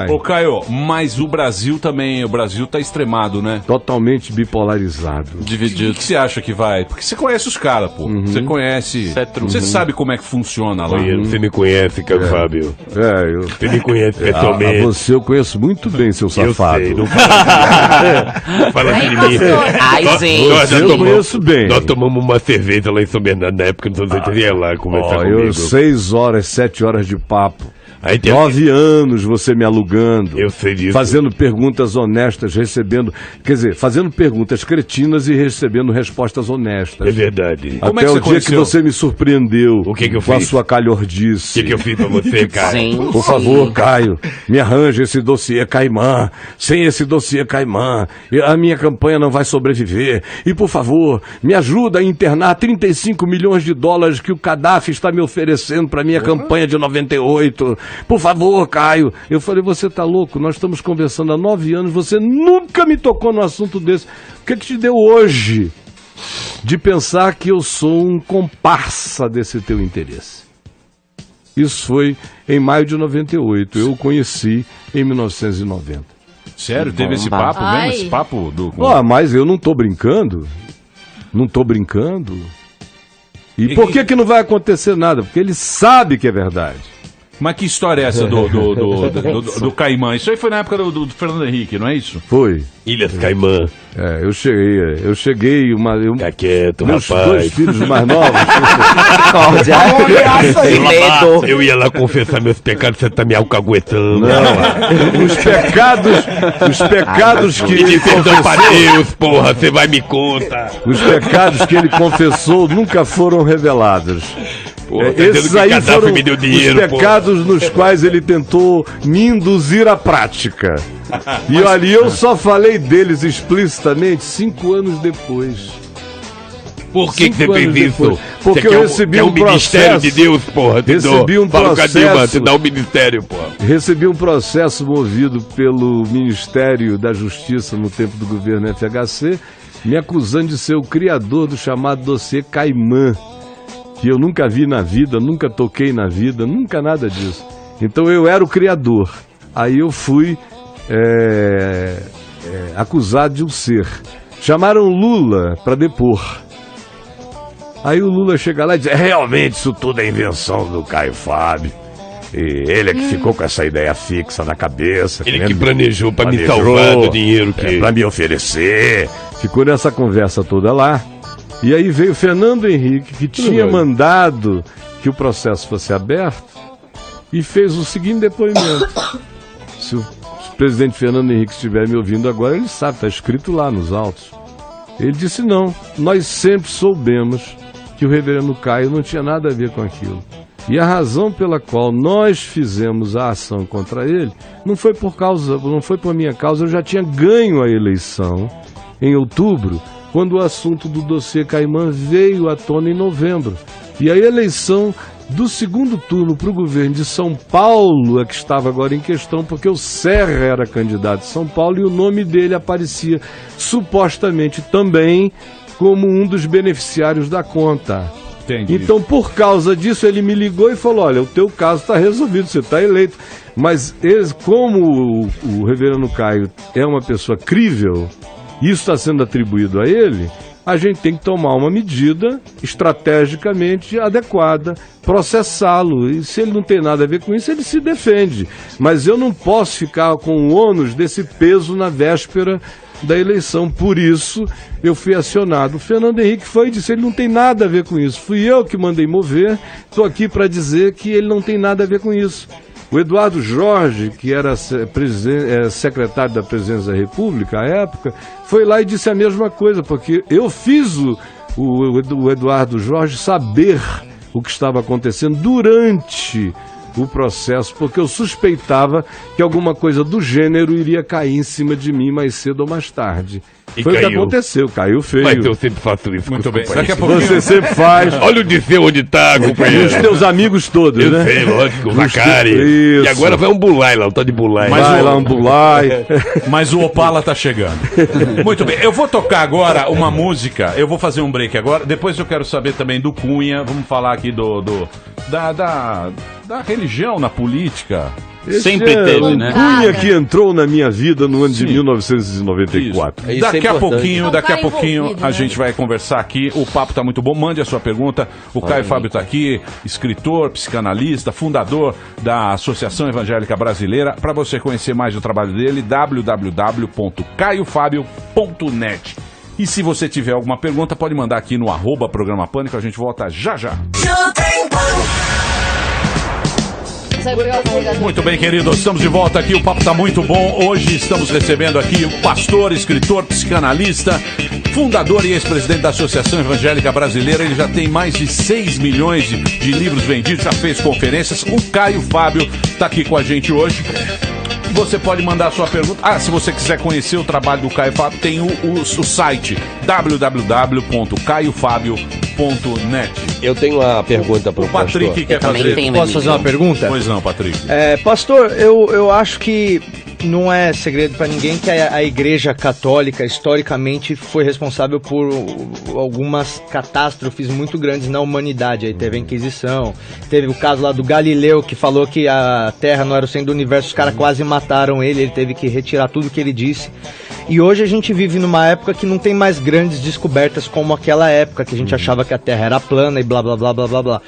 Ô Caio, mas o Brasil também, tá extremado, né? Totalmente bipolarizado. Dividido. O que você acha que vai? Porque você conhece os caras, pô. Você conhece. Você sabe como é que funciona lá. Você me conhece, Caio Fábio. Você me conhece pessoalmente. Você eu conheço muito bem, seu safado. Eu sei, não fala assim de mim. Ai, sim. Eu conheço bem. Nós tomamos uma cerveja lá em São Bernardo na época, então você ia lá conversar comigo. 6 horas, 7 horas de papo. Aí 9 anos você me alugando. Eu sei disso. Fazendo perguntas honestas, fazendo perguntas cretinas e recebendo respostas honestas. É verdade. Até o dia que você me surpreendeu. O que eu com fiz? A sua calhordice. O que eu fiz pra você, cara? Sim. Por favor, Caio, me arranje esse dossiê Caimã. Sem esse dossiê Caimã, a minha campanha não vai sobreviver. E, por favor, me ajuda a internar 35 milhões de dólares que o Gaddafi está me oferecendo para minha campanha de 98. Por favor, Caio. Eu falei, você tá louco? Nós estamos conversando há 9 anos, você nunca me tocou no assunto desse. O que te deu hoje de pensar que eu sou um comparsa desse teu interesse? Isso foi em maio de 98. Eu o conheci em 1990. Sério? Teve esse papo mesmo? Esse papo do... Mas eu não tô brincando. Não tô brincando. E por que não vai acontecer nada? Porque ele sabe que é verdade. Mas que história é essa do Caimã? Isso aí foi na época do Fernando Henrique, não é isso? Foi. Ilhas Caimã. Eu cheguei Fica quieto, meus rapaz. 2 filhos mais novos. Eu ia lá confessar meus pecados, você tá me alcaguetando. Não, os pecados que ele perdão pra confessou, Deus, porra, você vai me contar. os pecados que ele confessou nunca foram revelados. Esses aí foram me deu dinheiro, os pecados nos quais ele tentou me induzir à prática. E ali eu só falei deles explicitamente 5 anos depois. Por que você fez isso? Porque eu recebi um ministério processo. de Deus, porra. Recebi um processo. Te dá um ministério, porra. Recebi um processo movido pelo Ministério da Justiça no tempo do governo FHC, me acusando de ser o criador do chamado dossiê Caimã, que eu nunca vi na vida, nunca toquei na vida, nunca nada disso. Então eu era o criador. Aí eu fui acusado de um ser. Chamaram Lula para depor. Aí o Lula chega lá e diz, realmente isso tudo é invenção do Caio Fábio. E ele é que ficou com essa ideia fixa na cabeça. Ele que planejou para me salvar do dinheiro que... para me oferecer. Ficou nessa conversa toda lá. E aí veio o Fernando Henrique, que tinha mandado que o processo fosse aberto, e fez o seguinte depoimento. Se o presidente Fernando Henrique estiver me ouvindo agora, ele sabe, está escrito lá nos autos. Ele disse, não, nós sempre soubemos que o reverendo Caio não tinha nada a ver com aquilo. E a razão pela qual nós fizemos a ação contra ele não foi por minha causa, eu já tinha ganho a eleição em outubro, quando o assunto do dossiê Caimã veio à tona em novembro. E a eleição do segundo turno para o governo de São Paulo é que estava agora em questão, porque o Serra era candidato de São Paulo e o nome dele aparecia supostamente também como um dos beneficiários da conta. Entendi. Então, por causa disso, ele me ligou e falou, olha, o teu caso está resolvido, você está eleito. Mas como o reverendo Caio é uma pessoa crível, isso está sendo atribuído a ele, a gente tem que tomar uma medida estrategicamente adequada, processá-lo. E se ele não tem nada a ver com isso, ele se defende. Mas eu não posso ficar com o ônus desse peso na véspera da eleição. Por isso, eu fui acionado. O Fernando Henrique foi e disse, ele não tem nada a ver com isso. Fui eu que mandei mover, estou aqui para dizer que ele não tem nada a ver com isso. O Eduardo Jorge, que era secretário da Presidência da República à época, foi lá e disse a mesma coisa, porque eu fiz o Eduardo Jorge saber o que estava acontecendo durante o processo, porque eu suspeitava que alguma coisa do gênero iria cair em cima de mim mais cedo ou mais tarde. E foi caiu. o que aconteceu, caiu feio. Mas eu sempre faço isso. Muito com bem. os Daqui a companheiros. pouquinho... Você sempre faz. Olha o Disseu onde tá, E companheiro. os teus amigos todos, Eu né? sei, lógico, o Os Macari. teus- E agora vai um Bulai lá, um tal de Bulai. Mas Vai o- lá, um bulai. Mas o Opala tá chegando. Muito bem, eu vou tocar agora uma música, eu vou fazer um break agora, depois eu quero saber também do Cunha, vamos falar aqui da religião na política. Sempre é teve, um né? Cunha que entrou na minha vida no ano de Sim. 1994. Isso Daqui é a importante. daqui a Tá pouquinho envolvido, a né? gente vai conversar aqui. O papo tá muito bom. Mande a sua pergunta. O Caio Fábio tá aqui, escritor, psicanalista, fundador da Associação Evangélica Brasileira. Para você conhecer mais do trabalho dele, www.caiofabio.net. E se você tiver alguma pergunta, pode mandar aqui no @Programa Pânico. A gente volta já já. Consegue pegar o carregador? Muito bem, queridos, estamos de volta aqui, o papo tá muito bom. Hoje estamos recebendo aqui o pastor, escritor, psicanalista, fundador e ex-presidente da Associação Evangélica Brasileira. Ele já tem mais de 6 milhões de livros vendidos, já fez conferências. O Caio Fábio tá aqui com a gente hoje. Você pode mandar a sua pergunta. Se você quiser conhecer o trabalho do Caio Fábio, tem o site www.caiofabio.net. Eu tenho uma pergunta para O o pastor. Patrick quer fazer. Posso fazer uma pergunta? Pois não, Patrick. Pastor, eu acho que não é segredo para ninguém que a Igreja Católica, historicamente, foi responsável por algumas catástrofes muito grandes na humanidade. Aí teve a Inquisição, teve o caso lá do Galileu, que falou que a Terra não era o centro do universo, os caras quase mataram ele teve que retirar tudo que ele disse. E hoje a gente vive numa época que não tem mais grandes descobertas como aquela época, que a gente achava que a Terra era plana e blá blá blá blá blá blá.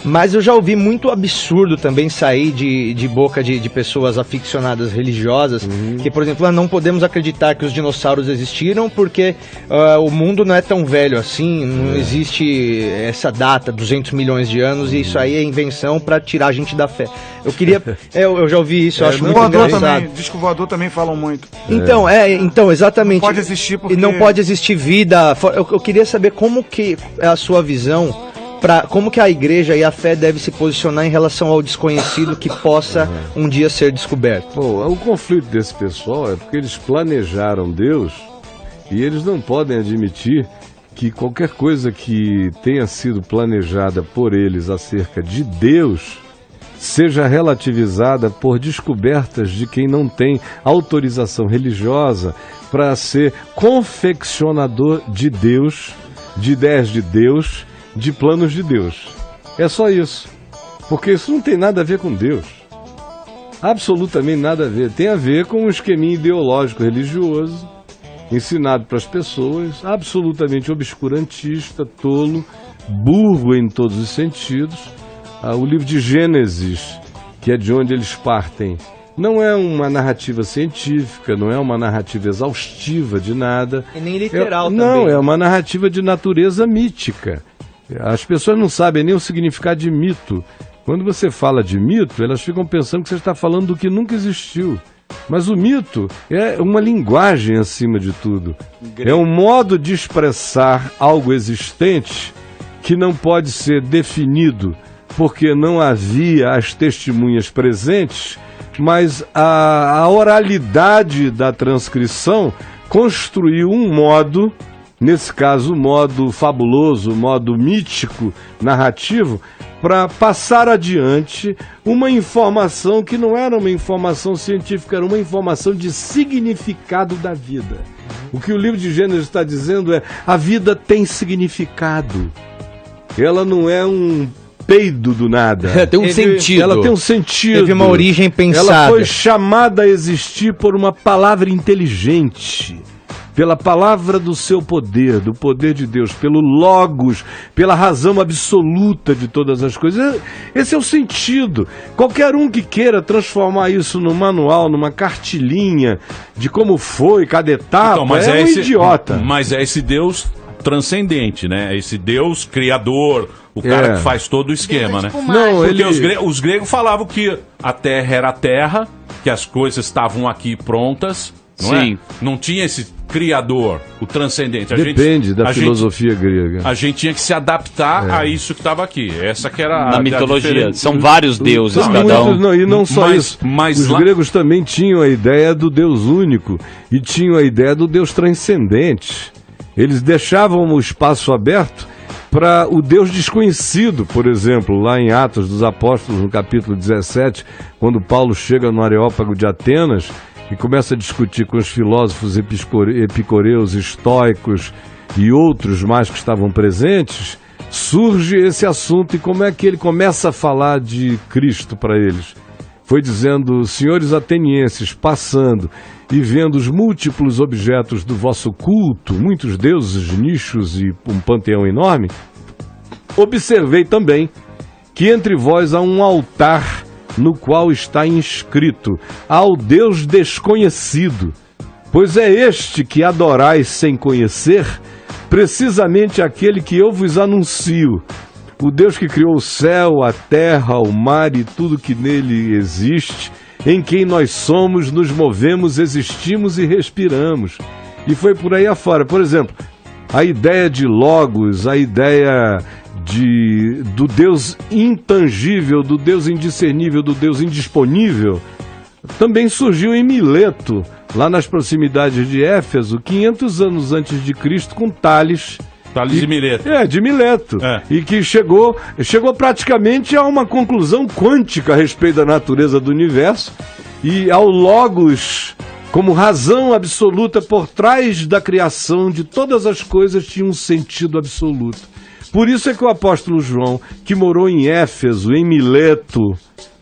Mas eu já ouvi muito absurdo também sair de boca de pessoas aficionadas religiosas, que, por exemplo, não podemos acreditar que os dinossauros existiram porque o mundo não é tão velho assim, não existe essa data, 200 milhões de anos, e isso aí é invenção para tirar a gente da fé. Eu queria... eu já ouvi isso, eu acho muito Voador engraçado. também, disco voador também falam muito. Então, exatamente. Não pode existir porque... E não pode existir vida. Eu queria saber como que é a sua visão, como que a igreja e a fé deve se posicionar em relação ao desconhecido que possa um dia ser descoberto. Bom, o conflito desse pessoal é porque eles planejaram Deus e eles não podem admitir que qualquer coisa que tenha sido planejada por eles acerca de Deus seja relativizada por descobertas de quem não tem autorização religiosa para ser confeccionador de Deus, de ideias de Deus, de planos de Deus. É só isso. Porque isso não tem nada a ver com Deus. Absolutamente nada a ver. Tem a ver com um esqueminha ideológico religioso ensinado para as pessoas, absolutamente obscurantista, tolo, burro em todos os sentidos. O livro de Gênesis, que é de onde eles partem, não é uma narrativa científica, não é uma narrativa exaustiva de nada. E nem literal também. Não, é uma narrativa de natureza mítica. As pessoas não sabem nem o significado de mito. Quando você fala de mito, elas ficam pensando que você está falando do que nunca existiu. Mas o mito é uma linguagem acima de tudo. É um modo de expressar algo existente que não pode ser definido porque não havia as testemunhas presentes, mas a oralidade da transcrição construiu um modo, nesse caso, modo fabuloso, modo mítico, narrativo, para passar adiante uma informação que não era uma informação científica, era uma informação de significado da vida. O que o livro de Gênesis está dizendo é: a vida tem significado. Ela não é um peido do nada. Tem um sentido. Ela tem um sentido. Teve uma origem pensada. Ela foi chamada a existir por uma palavra inteligente, pela palavra do seu poder, do poder de Deus, pelo logos, pela razão absoluta de todas as coisas. Esse é o sentido. Qualquer um que queira transformar isso num manual, numa cartilhinha de como foi, cada etapa, Então, mas é um idiota. Mas é esse Deus transcendente, né? Esse Deus criador, o cara que faz todo o esquema, né? Tipo Não, Porque ele... os gregos falavam que a terra era a terra, que as coisas estavam aqui prontas, não é? Não tinha esse criador, o transcendente. Depende da filosofia grega. A gente tinha que se adaptar a isso que estava aqui. Essa que era na mitologia. São vários deuses, cada um. Não, e não só isso. Os gregos também tinham a ideia do Deus único e tinham a ideia do Deus transcendente. Eles deixavam o espaço aberto para o Deus desconhecido, por exemplo, lá em Atos dos Apóstolos, no capítulo 17, quando Paulo chega no Areópago de Atenas e começa a discutir com os filósofos epicureus, estoicos e outros mais que estavam presentes, surge esse assunto. E como é que ele começa a falar de Cristo para eles? Foi dizendo: senhores atenienses, passando e vendo os múltiplos objetos do vosso culto, muitos deuses, nichos e um panteão enorme, observei também que entre vós há um altar no qual está inscrito: ao Deus desconhecido. Pois é este que adorais sem conhecer, precisamente aquele que eu vos anuncio. O Deus que criou o céu, a terra, o mar e tudo que nele existe, em quem nós somos, nos movemos, existimos e respiramos. E foi por aí afora. Por exemplo, a ideia de Logos, a ideia do Deus intangível, do Deus indiscernível, do Deus indisponível, também surgiu em Mileto, lá nas proximidades de Éfeso, 500 anos antes de Cristo, com Tales de Mileto. De Mileto. E que chegou praticamente a uma conclusão quântica a respeito da natureza do universo e ao Logos como razão absoluta por trás da criação de todas as coisas tinha um sentido absoluto. Por isso é que o apóstolo João, que morou em Éfeso, em Mileto,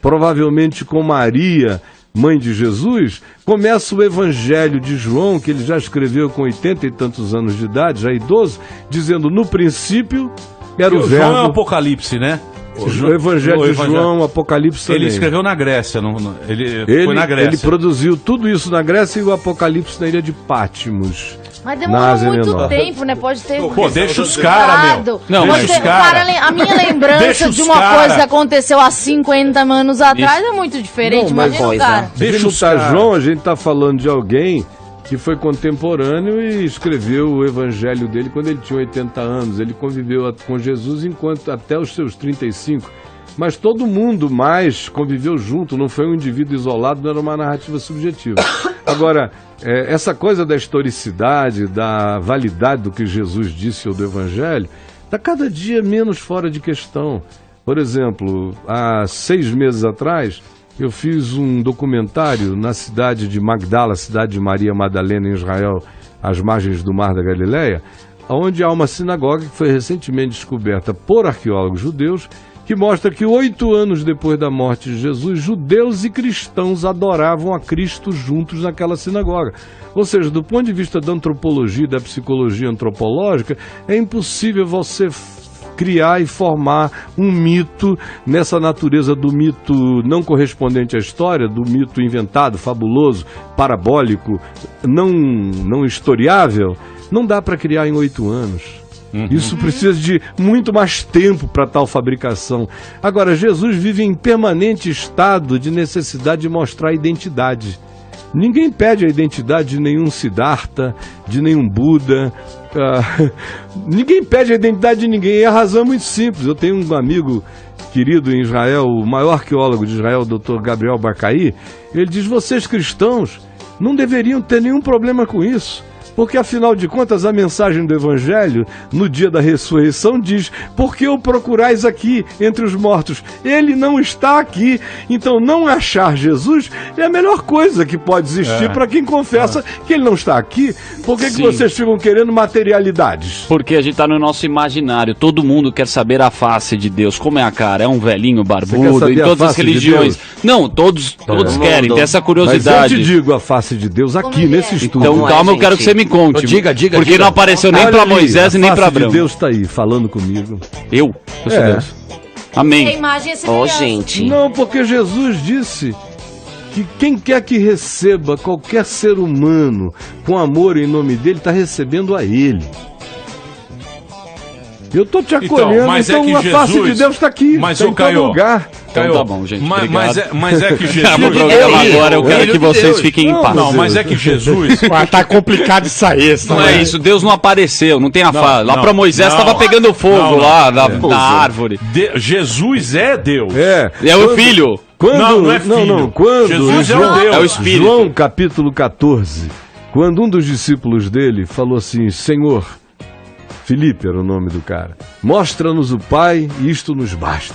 provavelmente com Maria, mãe de Jesus, começa o Evangelho de João, que ele já escreveu com 80 e tantos anos de idade, já idoso, dizendo: no princípio era o verbo. João é o Apocalipse, né? O Evangelho de João, Apocalipse também. Ele escreveu na Grécia, ele foi na Grécia. Ele produziu tudo isso na Grécia e o Apocalipse na ilha de Patmos. Mas demorou muito tempo, né? Pode ter... Pô, deixa os caras, meu. Não, deixa os caras. A minha lembrança de uma coisa que aconteceu há 50 anos atrás é muito diferente. Imagina o cara. Deixa o João, a gente tá falando de alguém que foi contemporâneo e escreveu o evangelho dele quando ele tinha 80 anos. Ele conviveu com Jesus até os seus 35. Mas todo mundo mais conviveu junto, não foi um indivíduo isolado, não era uma narrativa subjetiva. Agora, essa coisa da historicidade, da validade do que Jesus disse ou do evangelho, está cada dia menos fora de questão. Por exemplo, há 6 meses atrás, eu fiz um documentário na cidade de Magdala, cidade de Maria Madalena, em Israel, às margens do Mar da Galileia, onde há uma sinagoga que foi recentemente descoberta por arqueólogos judeus, que mostra que 8 anos depois da morte de Jesus, judeus e cristãos adoravam a Cristo juntos naquela sinagoga. Ou seja, do ponto de vista da antropologia e da psicologia antropológica, é impossível você criar e formar um mito nessa natureza do mito não correspondente à história, do mito inventado, fabuloso, parabólico, não historiável. Não dá para criar em 8 anos. Isso precisa de muito mais tempo para tal fabricação. Agora, Jesus vive em permanente estado de necessidade de mostrar a identidade. Ninguém pede a identidade de nenhum Siddhartha, de nenhum Buda. Ninguém pede a identidade de ninguém. E a razão é muito simples. Eu tenho um amigo querido em Israel, o maior arqueólogo de Israel, o Dr. Gabriel Barcaí. Ele diz: vocês cristãos não deveriam ter nenhum problema com isso. Porque, afinal de contas, a mensagem do Evangelho, no dia da ressurreição, diz: por que o procurais aqui entre os mortos? Ele não está aqui. Então, não achar Jesus é a melhor coisa que pode existir para quem confessa que ele não está aqui. Por que vocês ficam querendo materialidades? Porque a gente está no nosso imaginário. Todo mundo quer saber a face de Deus. Como é a cara? É um velhinho barbudo? Em todas as religiões. De não, todos querem ter essa curiosidade. Mas eu te digo a face de Deus aqui, nesse estúdio. Então, calma, eu quero que você me conte. Diga. Porque não apareceu nem para Moisés e nem para Abraão. Deus está aí, falando comigo. Eu sou Deus. Amém. Gente. Não, porque Jesus disse que quem quer que receba qualquer ser humano com amor em nome dele, está recebendo a ele. Eu tô te acolhendo, então a face de Deus está aqui. Mas tá o Caio, lugar. Então tá bom, gente. Mas é que Jesus... Acaba o programa agora, eu quero que vocês fiquem em paz. Não, mas é que Jesus... Tá complicado isso aí. Não é isso, Deus não apareceu, não tem a fala. Lá pra Moisés tava pegando fogo lá na árvore. Jesus é Deus. É o filho. Não é filho. Não. Quando Jesus é o Deus. É o Espírito. João capítulo 14, quando um dos discípulos dele falou assim, Senhor, Filipe era o nome do cara, mostra-nos o Pai e isto nos basta.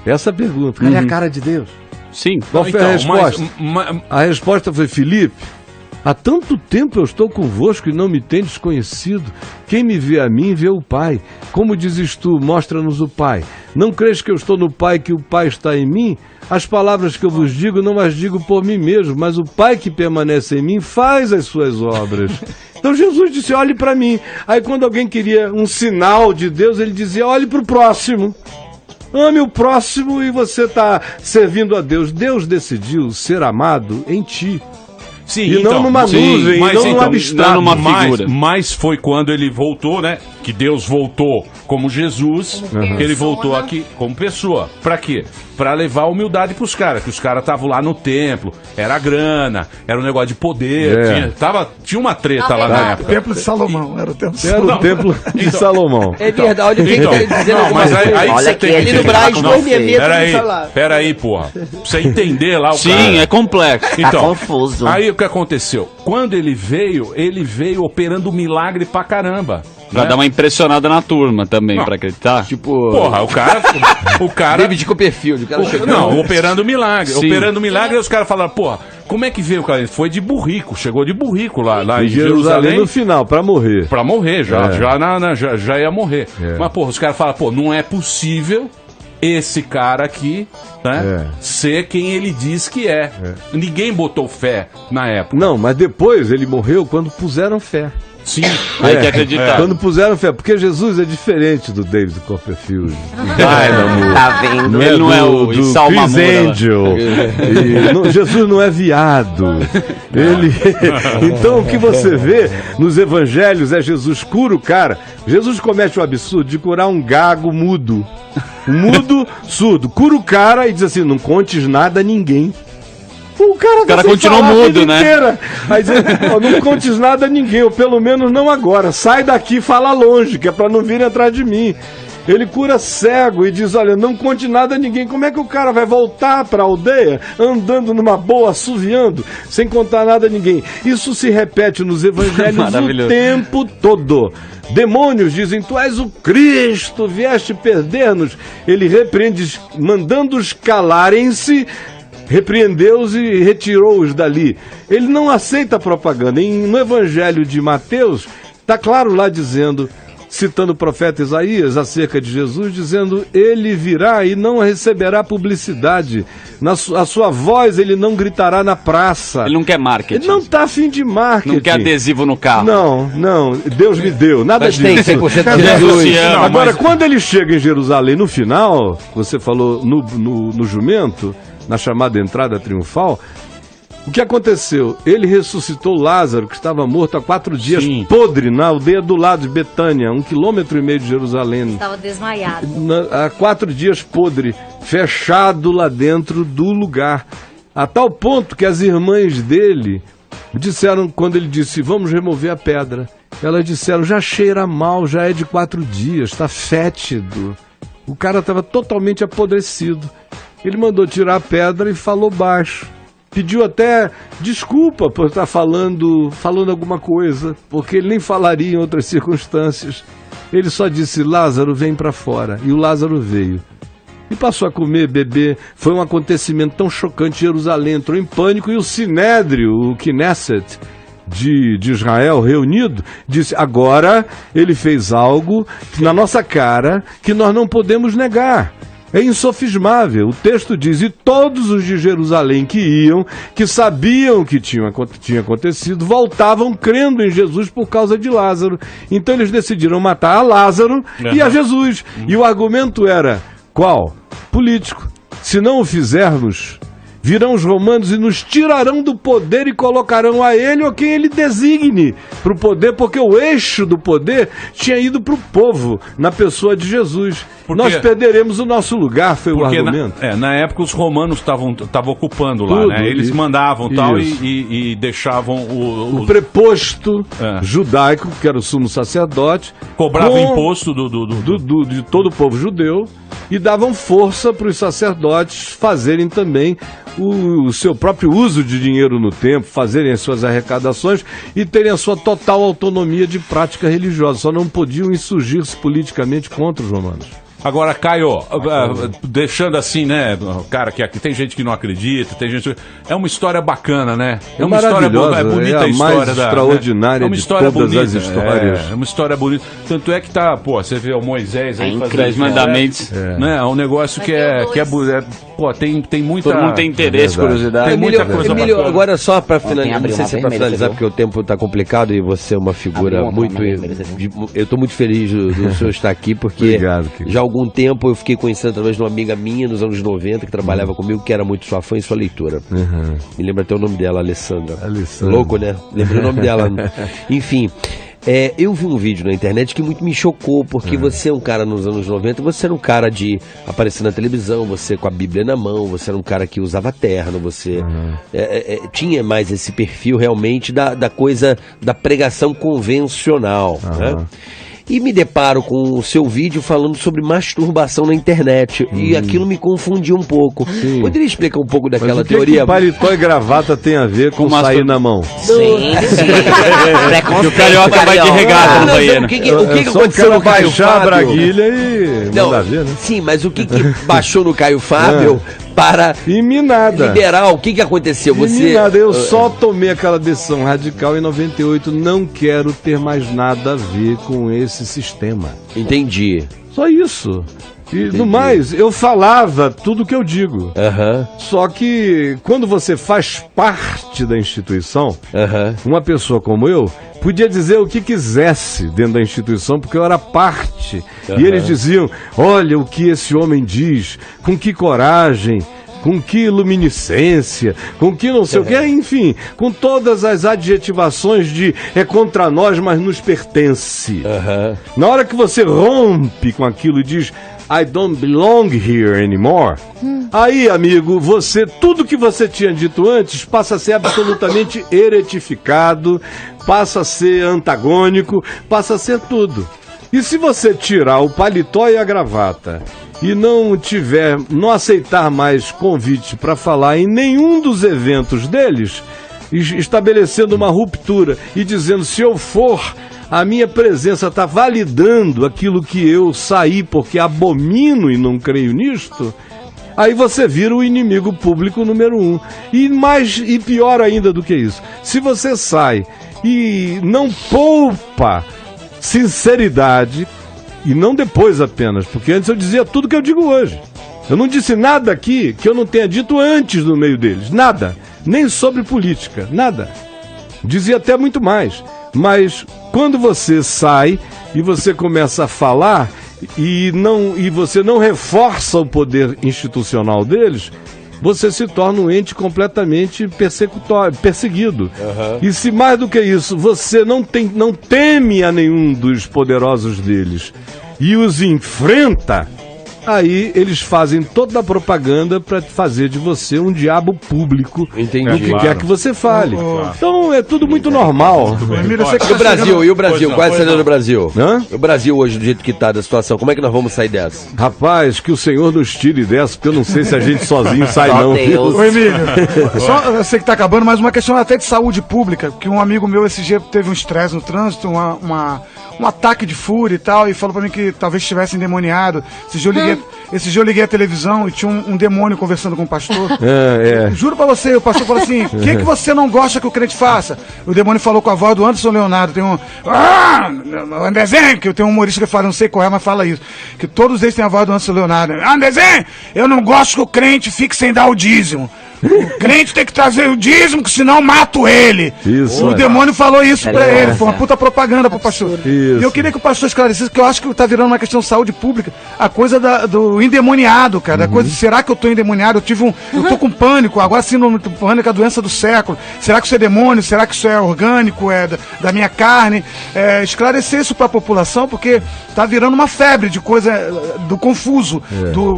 Essa é a pergunta. Cadê a cara de Deus? Sim. Qual foi a resposta? A resposta foi, Filipe, há tanto tempo eu estou convosco e não me tendes conhecido. Quem me vê a mim, vê o Pai. Como dizes tu, mostra-nos o Pai. Não crês que eu estou no Pai, que o Pai está em mim? As palavras que eu vos digo, não as digo por mim mesmo, mas o Pai que permanece em mim faz as suas obras. Então Jesus disse, olhe para mim. Aí quando alguém queria um sinal de Deus, ele dizia, olhe para o próximo. Ame o próximo e você está servindo a Deus. Deus decidiu ser amado em ti. Sim, e não numa nuvem, mas, não num abstrato. Não numa figura. Mas foi quando ele voltou, né? Que Deus voltou como Jesus, que ele voltou aqui como pessoa. Pra quê? Pra levar a humildade pros caras, que os caras estavam lá no templo, era grana, era um negócio de poder, tinha uma treta lá na época. O templo de Salomão, era o templo de Salomão. Era o templo de Salomão. É verdade, eu fiquei dizendo alguma coisa. Aí você tem ali no Braz, 2 Peraí, porra. Pra você entender lá o cara. Sim, é complexo. Então, tá confuso. Aí o que aconteceu? Quando ele veio operando um milagre pra caramba. Pra dar uma impressionada na turma também, pra acreditar. Tipo... Porra, o cara... David Copperfield, o cara chegou... Não, operando milagre. Sim. Operando milagre, aí os caras falaram, porra, como é que veio o cara? Foi de burrico, chegou de burrico lá em Jerusalém no final, pra morrer. Pra morrer, já ia morrer. Mas, porra, os caras falaram, pô, não é possível esse cara aqui, né, ser quem ele diz que é. Ninguém botou fé na época. Não, mas depois ele morreu quando puseram fé. Sim, aí que acreditar. Quando puseram fé, porque Jesus é diferente do David Copperfield. Tá vendo? Ele não é o Chris Angel. Jesus não é viado. Então o que você vê nos evangelhos é Jesus cura o cara. Jesus comete o absurdo de curar um gago mudo. Mudo, surdo. Cura o cara e diz assim, não contes nada a ninguém. O cara continuou mudo, né? Aí diz, não contes nada a ninguém, ou pelo menos não agora. Sai daqui e fala longe, que é pra não vir atrás de mim. Ele cura cego e diz, olha, não conte nada a ninguém. Como é que o cara vai voltar pra aldeia andando numa boa, assoviando, sem contar nada a ninguém? Isso se repete nos evangelhos o tempo todo. Demônios dizem, tu és o Cristo, vieste perder-nos. Ele repreende, mandando-os calarem-se, repreendeu-os e retirou-os dali. Ele não aceita propaganda. No Evangelho de Mateus, está claro lá dizendo, citando o profeta Isaías acerca de Jesus, dizendo, ele virá e não receberá publicidade. A sua voz ele não gritará na praça. Ele não quer marketing. Ele não está afim de marketing. Não quer adesivo no carro. Não. Deus me deu. Nada disso. Tem 100% de Jesus. Agora, quando ele chega em Jerusalém, no final, você falou no jumento, na chamada entrada triunfal, o que aconteceu? Ele ressuscitou Lázaro, que estava morto há 4 dias, podre, na aldeia do lado de Betânia, 1,5 km de Jerusalém. Estava desmaiado. Há 4 dias podre, fechado lá dentro do lugar. A tal ponto que as irmãs dele disseram, quando ele disse, vamos remover a pedra, elas disseram, já cheira mal, já é de 4 dias, está fétido. O cara estava totalmente apodrecido. Ele mandou tirar a pedra e falou baixo. Pediu até desculpa por estar falando alguma coisa, porque ele nem falaria em outras circunstâncias. Ele só disse, Lázaro, vem para fora. E o Lázaro veio. E passou a comer, beber. Foi um acontecimento tão chocante. Jerusalém entrou em pânico e o Sinédrio, o Knesset de Israel reunido, disse, agora ele fez algo na nossa cara que nós não podemos negar. É insofismável. O texto diz, e todos os de Jerusalém que iam, que sabiam que tinha acontecido, voltavam crendo em Jesus por causa de Lázaro. Então eles decidiram matar a Lázaro e a Jesus. E o argumento era, qual? Político. Se não o fizermos, Virão os romanos e nos tirarão do poder e colocarão a ele ou quem ele designe para o poder, porque o eixo do poder tinha ido para o povo, na pessoa de Jesus. Nós perderemos o nosso lugar, foi o argumento. Na época os romanos estavam ocupando lá, né? Eles mandavam tal e deixavam o preposto judaico, que era o sumo sacerdote, cobrava imposto de todo o povo judeu e davam força para os sacerdotes fazerem também o seu próprio uso de dinheiro no templo, fazerem as suas arrecadações e terem a sua total autonomia de prática religiosa. Só não podiam insurgir-se politicamente contra os romanos. Agora, Caio, deixando assim, né, cara, que aqui tem gente que não acredita, tem gente... É uma história bacana, né? É uma história bonita, é bonita a história mais extraordinária de todas as histórias. É uma história bonita. Tanto é que tá, pô, você vê o Moisés aí fazendo... Os mandamentos. Né, é um negócio que é pô, tem muita... Todo mundo tem interesse, curiosidade. Tem muita coisa Emílio, bacana. Agora só pra finalizar, não sei se é pra finalizar, porque o tempo tá complicado e você é uma figura muito... Eu tô muito feliz do senhor estar aqui, porque obrigado, já há algum tempo eu fiquei conhecendo através de uma amiga minha nos anos 90 que trabalhava comigo, que era muito sua fã e sua leitora. Me lembra até o nome dela, Alessandra. Louco, né? Lembrei o nome dela. Enfim, eu vi um vídeo na internet que muito me chocou, porque você é um cara nos anos 90, você era um cara de aparecer na televisão, você com a Bíblia na mão, você era um cara que usava terno, você tinha mais esse perfil realmente da coisa da pregação convencional, né? E me deparo com o seu vídeo falando sobre masturbação na internet. E aquilo me confundiu um pouco. Sim. Poderia explicar um pouco daquela Mas o teoria? que paletó e gravata tem a ver com sair na mão? Sim. O carioca vai de regata no banheiro. O que aconteceu no Caio baixar Fábio? a braguilha e mandar ver, né? Sim, mas o que baixou no Caio Fábio para liberar? O que aconteceu? Eu só tomei aquela decisão radical em 98. Não quero ter mais nada a ver com esse sistema. Entendi. Só isso. E no mais, eu falava tudo o que eu digo. Só que quando você faz parte da instituição, uma pessoa como eu podia dizer o que quisesse dentro da instituição, porque eu era parte. E eles diziam, olha o que esse homem diz, com que coragem, com que luminiscência, com que não sei o que, enfim, com todas as adjetivações de é contra nós, mas nos pertence. Na hora que você rompe com aquilo e diz I don't belong here anymore, aí, amigo, tudo que você tinha dito antes passa a ser absolutamente heretificado, passa a ser antagônico, passa a ser tudo. E se você tirar o paletó e a gravata e não aceitar mais convite para falar em nenhum dos eventos deles, estabelecendo uma ruptura e dizendo, se eu for, a minha presença está validando aquilo que eu saí porque abomino e não creio nisto, aí você vira o inimigo público número 1. E pior ainda do que isso, se você sai e não poupa sinceridade, e não depois apenas, porque antes eu dizia tudo que eu digo hoje. Eu não disse nada aqui que eu não tenha dito antes no meio deles, nada, nem sobre política, nada. Dizia até muito mais, mas quando você sai e você começa a falar e você não reforça o poder institucional deles, você se torna um ente completamente perseguido. E se mais do que isso, você não teme a nenhum dos poderosos deles e os enfrenta, aí eles fazem toda a propaganda para fazer de você um diabo público. Entendi. No que quer que você fale. Então é tudo muito normal. E o Brasil? Qual é a saída do Brasil? O Brasil hoje, do jeito que está da situação, como é que nós vamos sair dessa? Rapaz, que o Senhor nos tire dessa, porque eu não sei se a gente sozinho sai não. Ô Emílio, só eu sei que tá acabando, mas uma questão até de saúde pública, que um amigo meu esse dia teve um estresse no trânsito, um ataque de fúria e tal, e falou pra mim que talvez estivesse endemoniado. Esse dia eu liguei a televisão e tinha um demônio conversando com o pastor. Juro pra você, o pastor falou assim, o que você não gosta que o crente faça? O demônio falou com a voz do Anderson Leonardo, tem Andrezinho, que eu tenho um humorista que fala, não sei qual é, mas fala isso, que todos eles têm a voz do Anderson Leonardo. Andrezinho, eu não gosto que o crente fique sem dar o dízimo. O crente tem que trazer o dízimo, que senão eu mato ele. Isso, o demônio falou isso pra ele. Foi uma puta propaganda pro pastor. Isso. E eu queria que o pastor esclarecesse, que eu acho que tá virando uma questão de saúde pública. A coisa do endemoniado, cara. A coisa, será que eu tô endemoniado? Eu tô com pânico, agora síndrome do pânico é a doença do século. Será que isso é demônio? Será que isso é orgânico? É da minha carne? Esclarecer isso pra população, porque tá virando uma febre de coisa do confuso.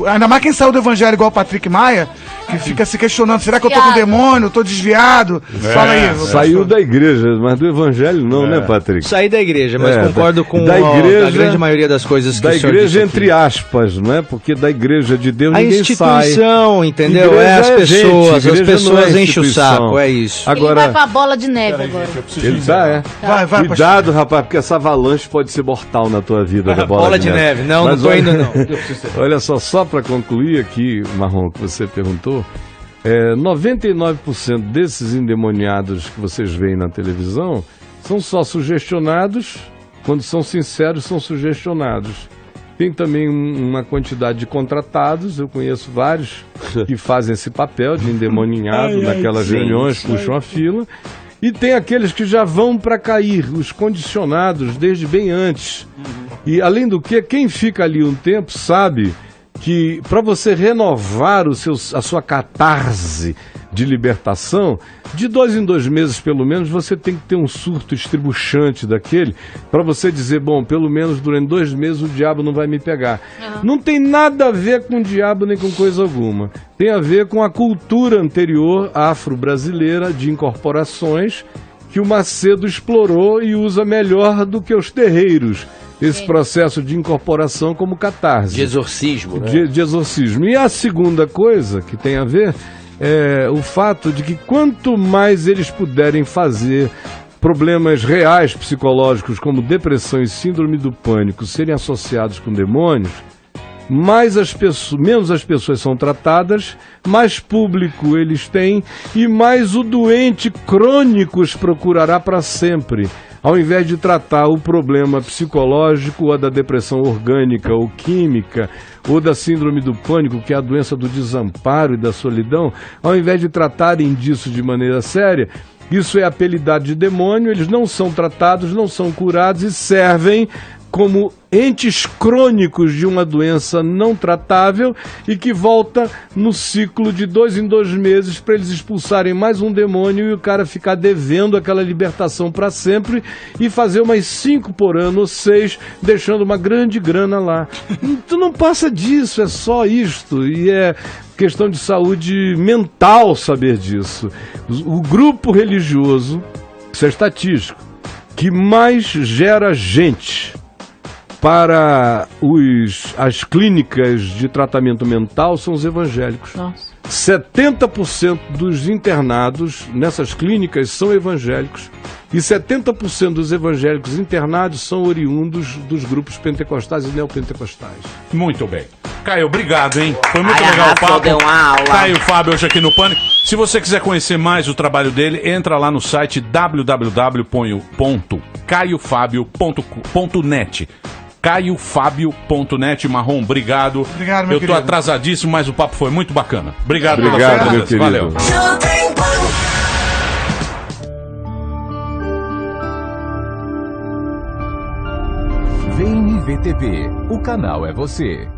Ainda mais quem saiu do evangelho igual o Patrick Maia, que fica se questionando, será que eu tô com demônio? Eu tô desviado? Fala aí. Saiu da igreja, mas do evangelho não, né, Patrick? Saí da igreja, mas concordo com a grande maioria das coisas que da igreja, entre aspas, não é? Porque da igreja de Deus ninguém sai. A instituição, entendeu? Igreja as pessoas, gente, as pessoas enchem o instituição. saco, é isso. Agora, ele vai pra bola de neve agora. Ele tá, Vai, cuidado, rapaz, porque essa avalanche pode ser mortal na tua vida da bola de neve. Não, mas não tô indo não. Olha só para concluir aqui, Marrom, que você perguntou, 99% desses endemoniados que vocês veem na televisão são só sugestionados, quando são sinceros são sugestionados. Tem também uma quantidade de contratados, eu conheço vários que fazem esse papel de endemoniado naquelas reuniões, puxam a fila. E tem aqueles que já vão para cair, os condicionados desde bem antes. E além do que, quem fica ali um tempo sabe que para você renovar a sua catarse de libertação, de 2 em 2 meses pelo menos, você tem que ter um surto estribuchante daquele, para você dizer, bom, pelo menos durante 2 meses o diabo não vai me pegar. Não tem nada a ver com o diabo nem com coisa alguma. Tem a ver com a cultura anterior afro-brasileira de incorporações que o Macedo explorou e usa melhor do que os terreiros. Esse processo de incorporação como catarse. De exorcismo, né? De exorcismo. E a segunda coisa que tem a ver é o fato de que quanto mais eles puderem fazer problemas reais psicológicos como depressão e síndrome do pânico serem associados com demônios, menos as pessoas são tratadas, mais público eles têm e mais o doente crônico os procurará para sempre. Ao invés de tratar o problema psicológico ou da depressão orgânica ou química ou da síndrome do pânico, que é a doença do desamparo e da solidão, ao invés de tratarem disso de maneira séria, isso é apelidado de demônio, eles não são tratados, não são curados e servem como entes crônicos de uma doença não tratável e que volta no ciclo de 2 em 2 meses para eles expulsarem mais um demônio e o cara ficar devendo aquela libertação para sempre e fazer umas 5 por ano ou 6, deixando uma grande grana lá. Tu não passa disso, é só isto e é questão de saúde mental saber disso. O grupo religioso, isso é estatístico, que mais gera gente para as clínicas de tratamento mental são os evangélicos. Nossa. 70% dos internados nessas clínicas são evangélicos e 70% dos evangélicos internados são oriundos dos grupos pentecostais e neopentecostais. Muito bem. Caio, obrigado, hein? Foi muito legal o papo. Deu uma aula. Caio Fábio hoje aqui no Pânico. Se você quiser conhecer mais o trabalho dele, entra lá no site www.caiofabio.net. caiofabio.net. Marrom, obrigado. Obrigado, meu querido. Eu tô atrasadíssimo, mas o papo foi muito bacana. Obrigado meu querido. Valeu. Vem me ver TV. O canal é você.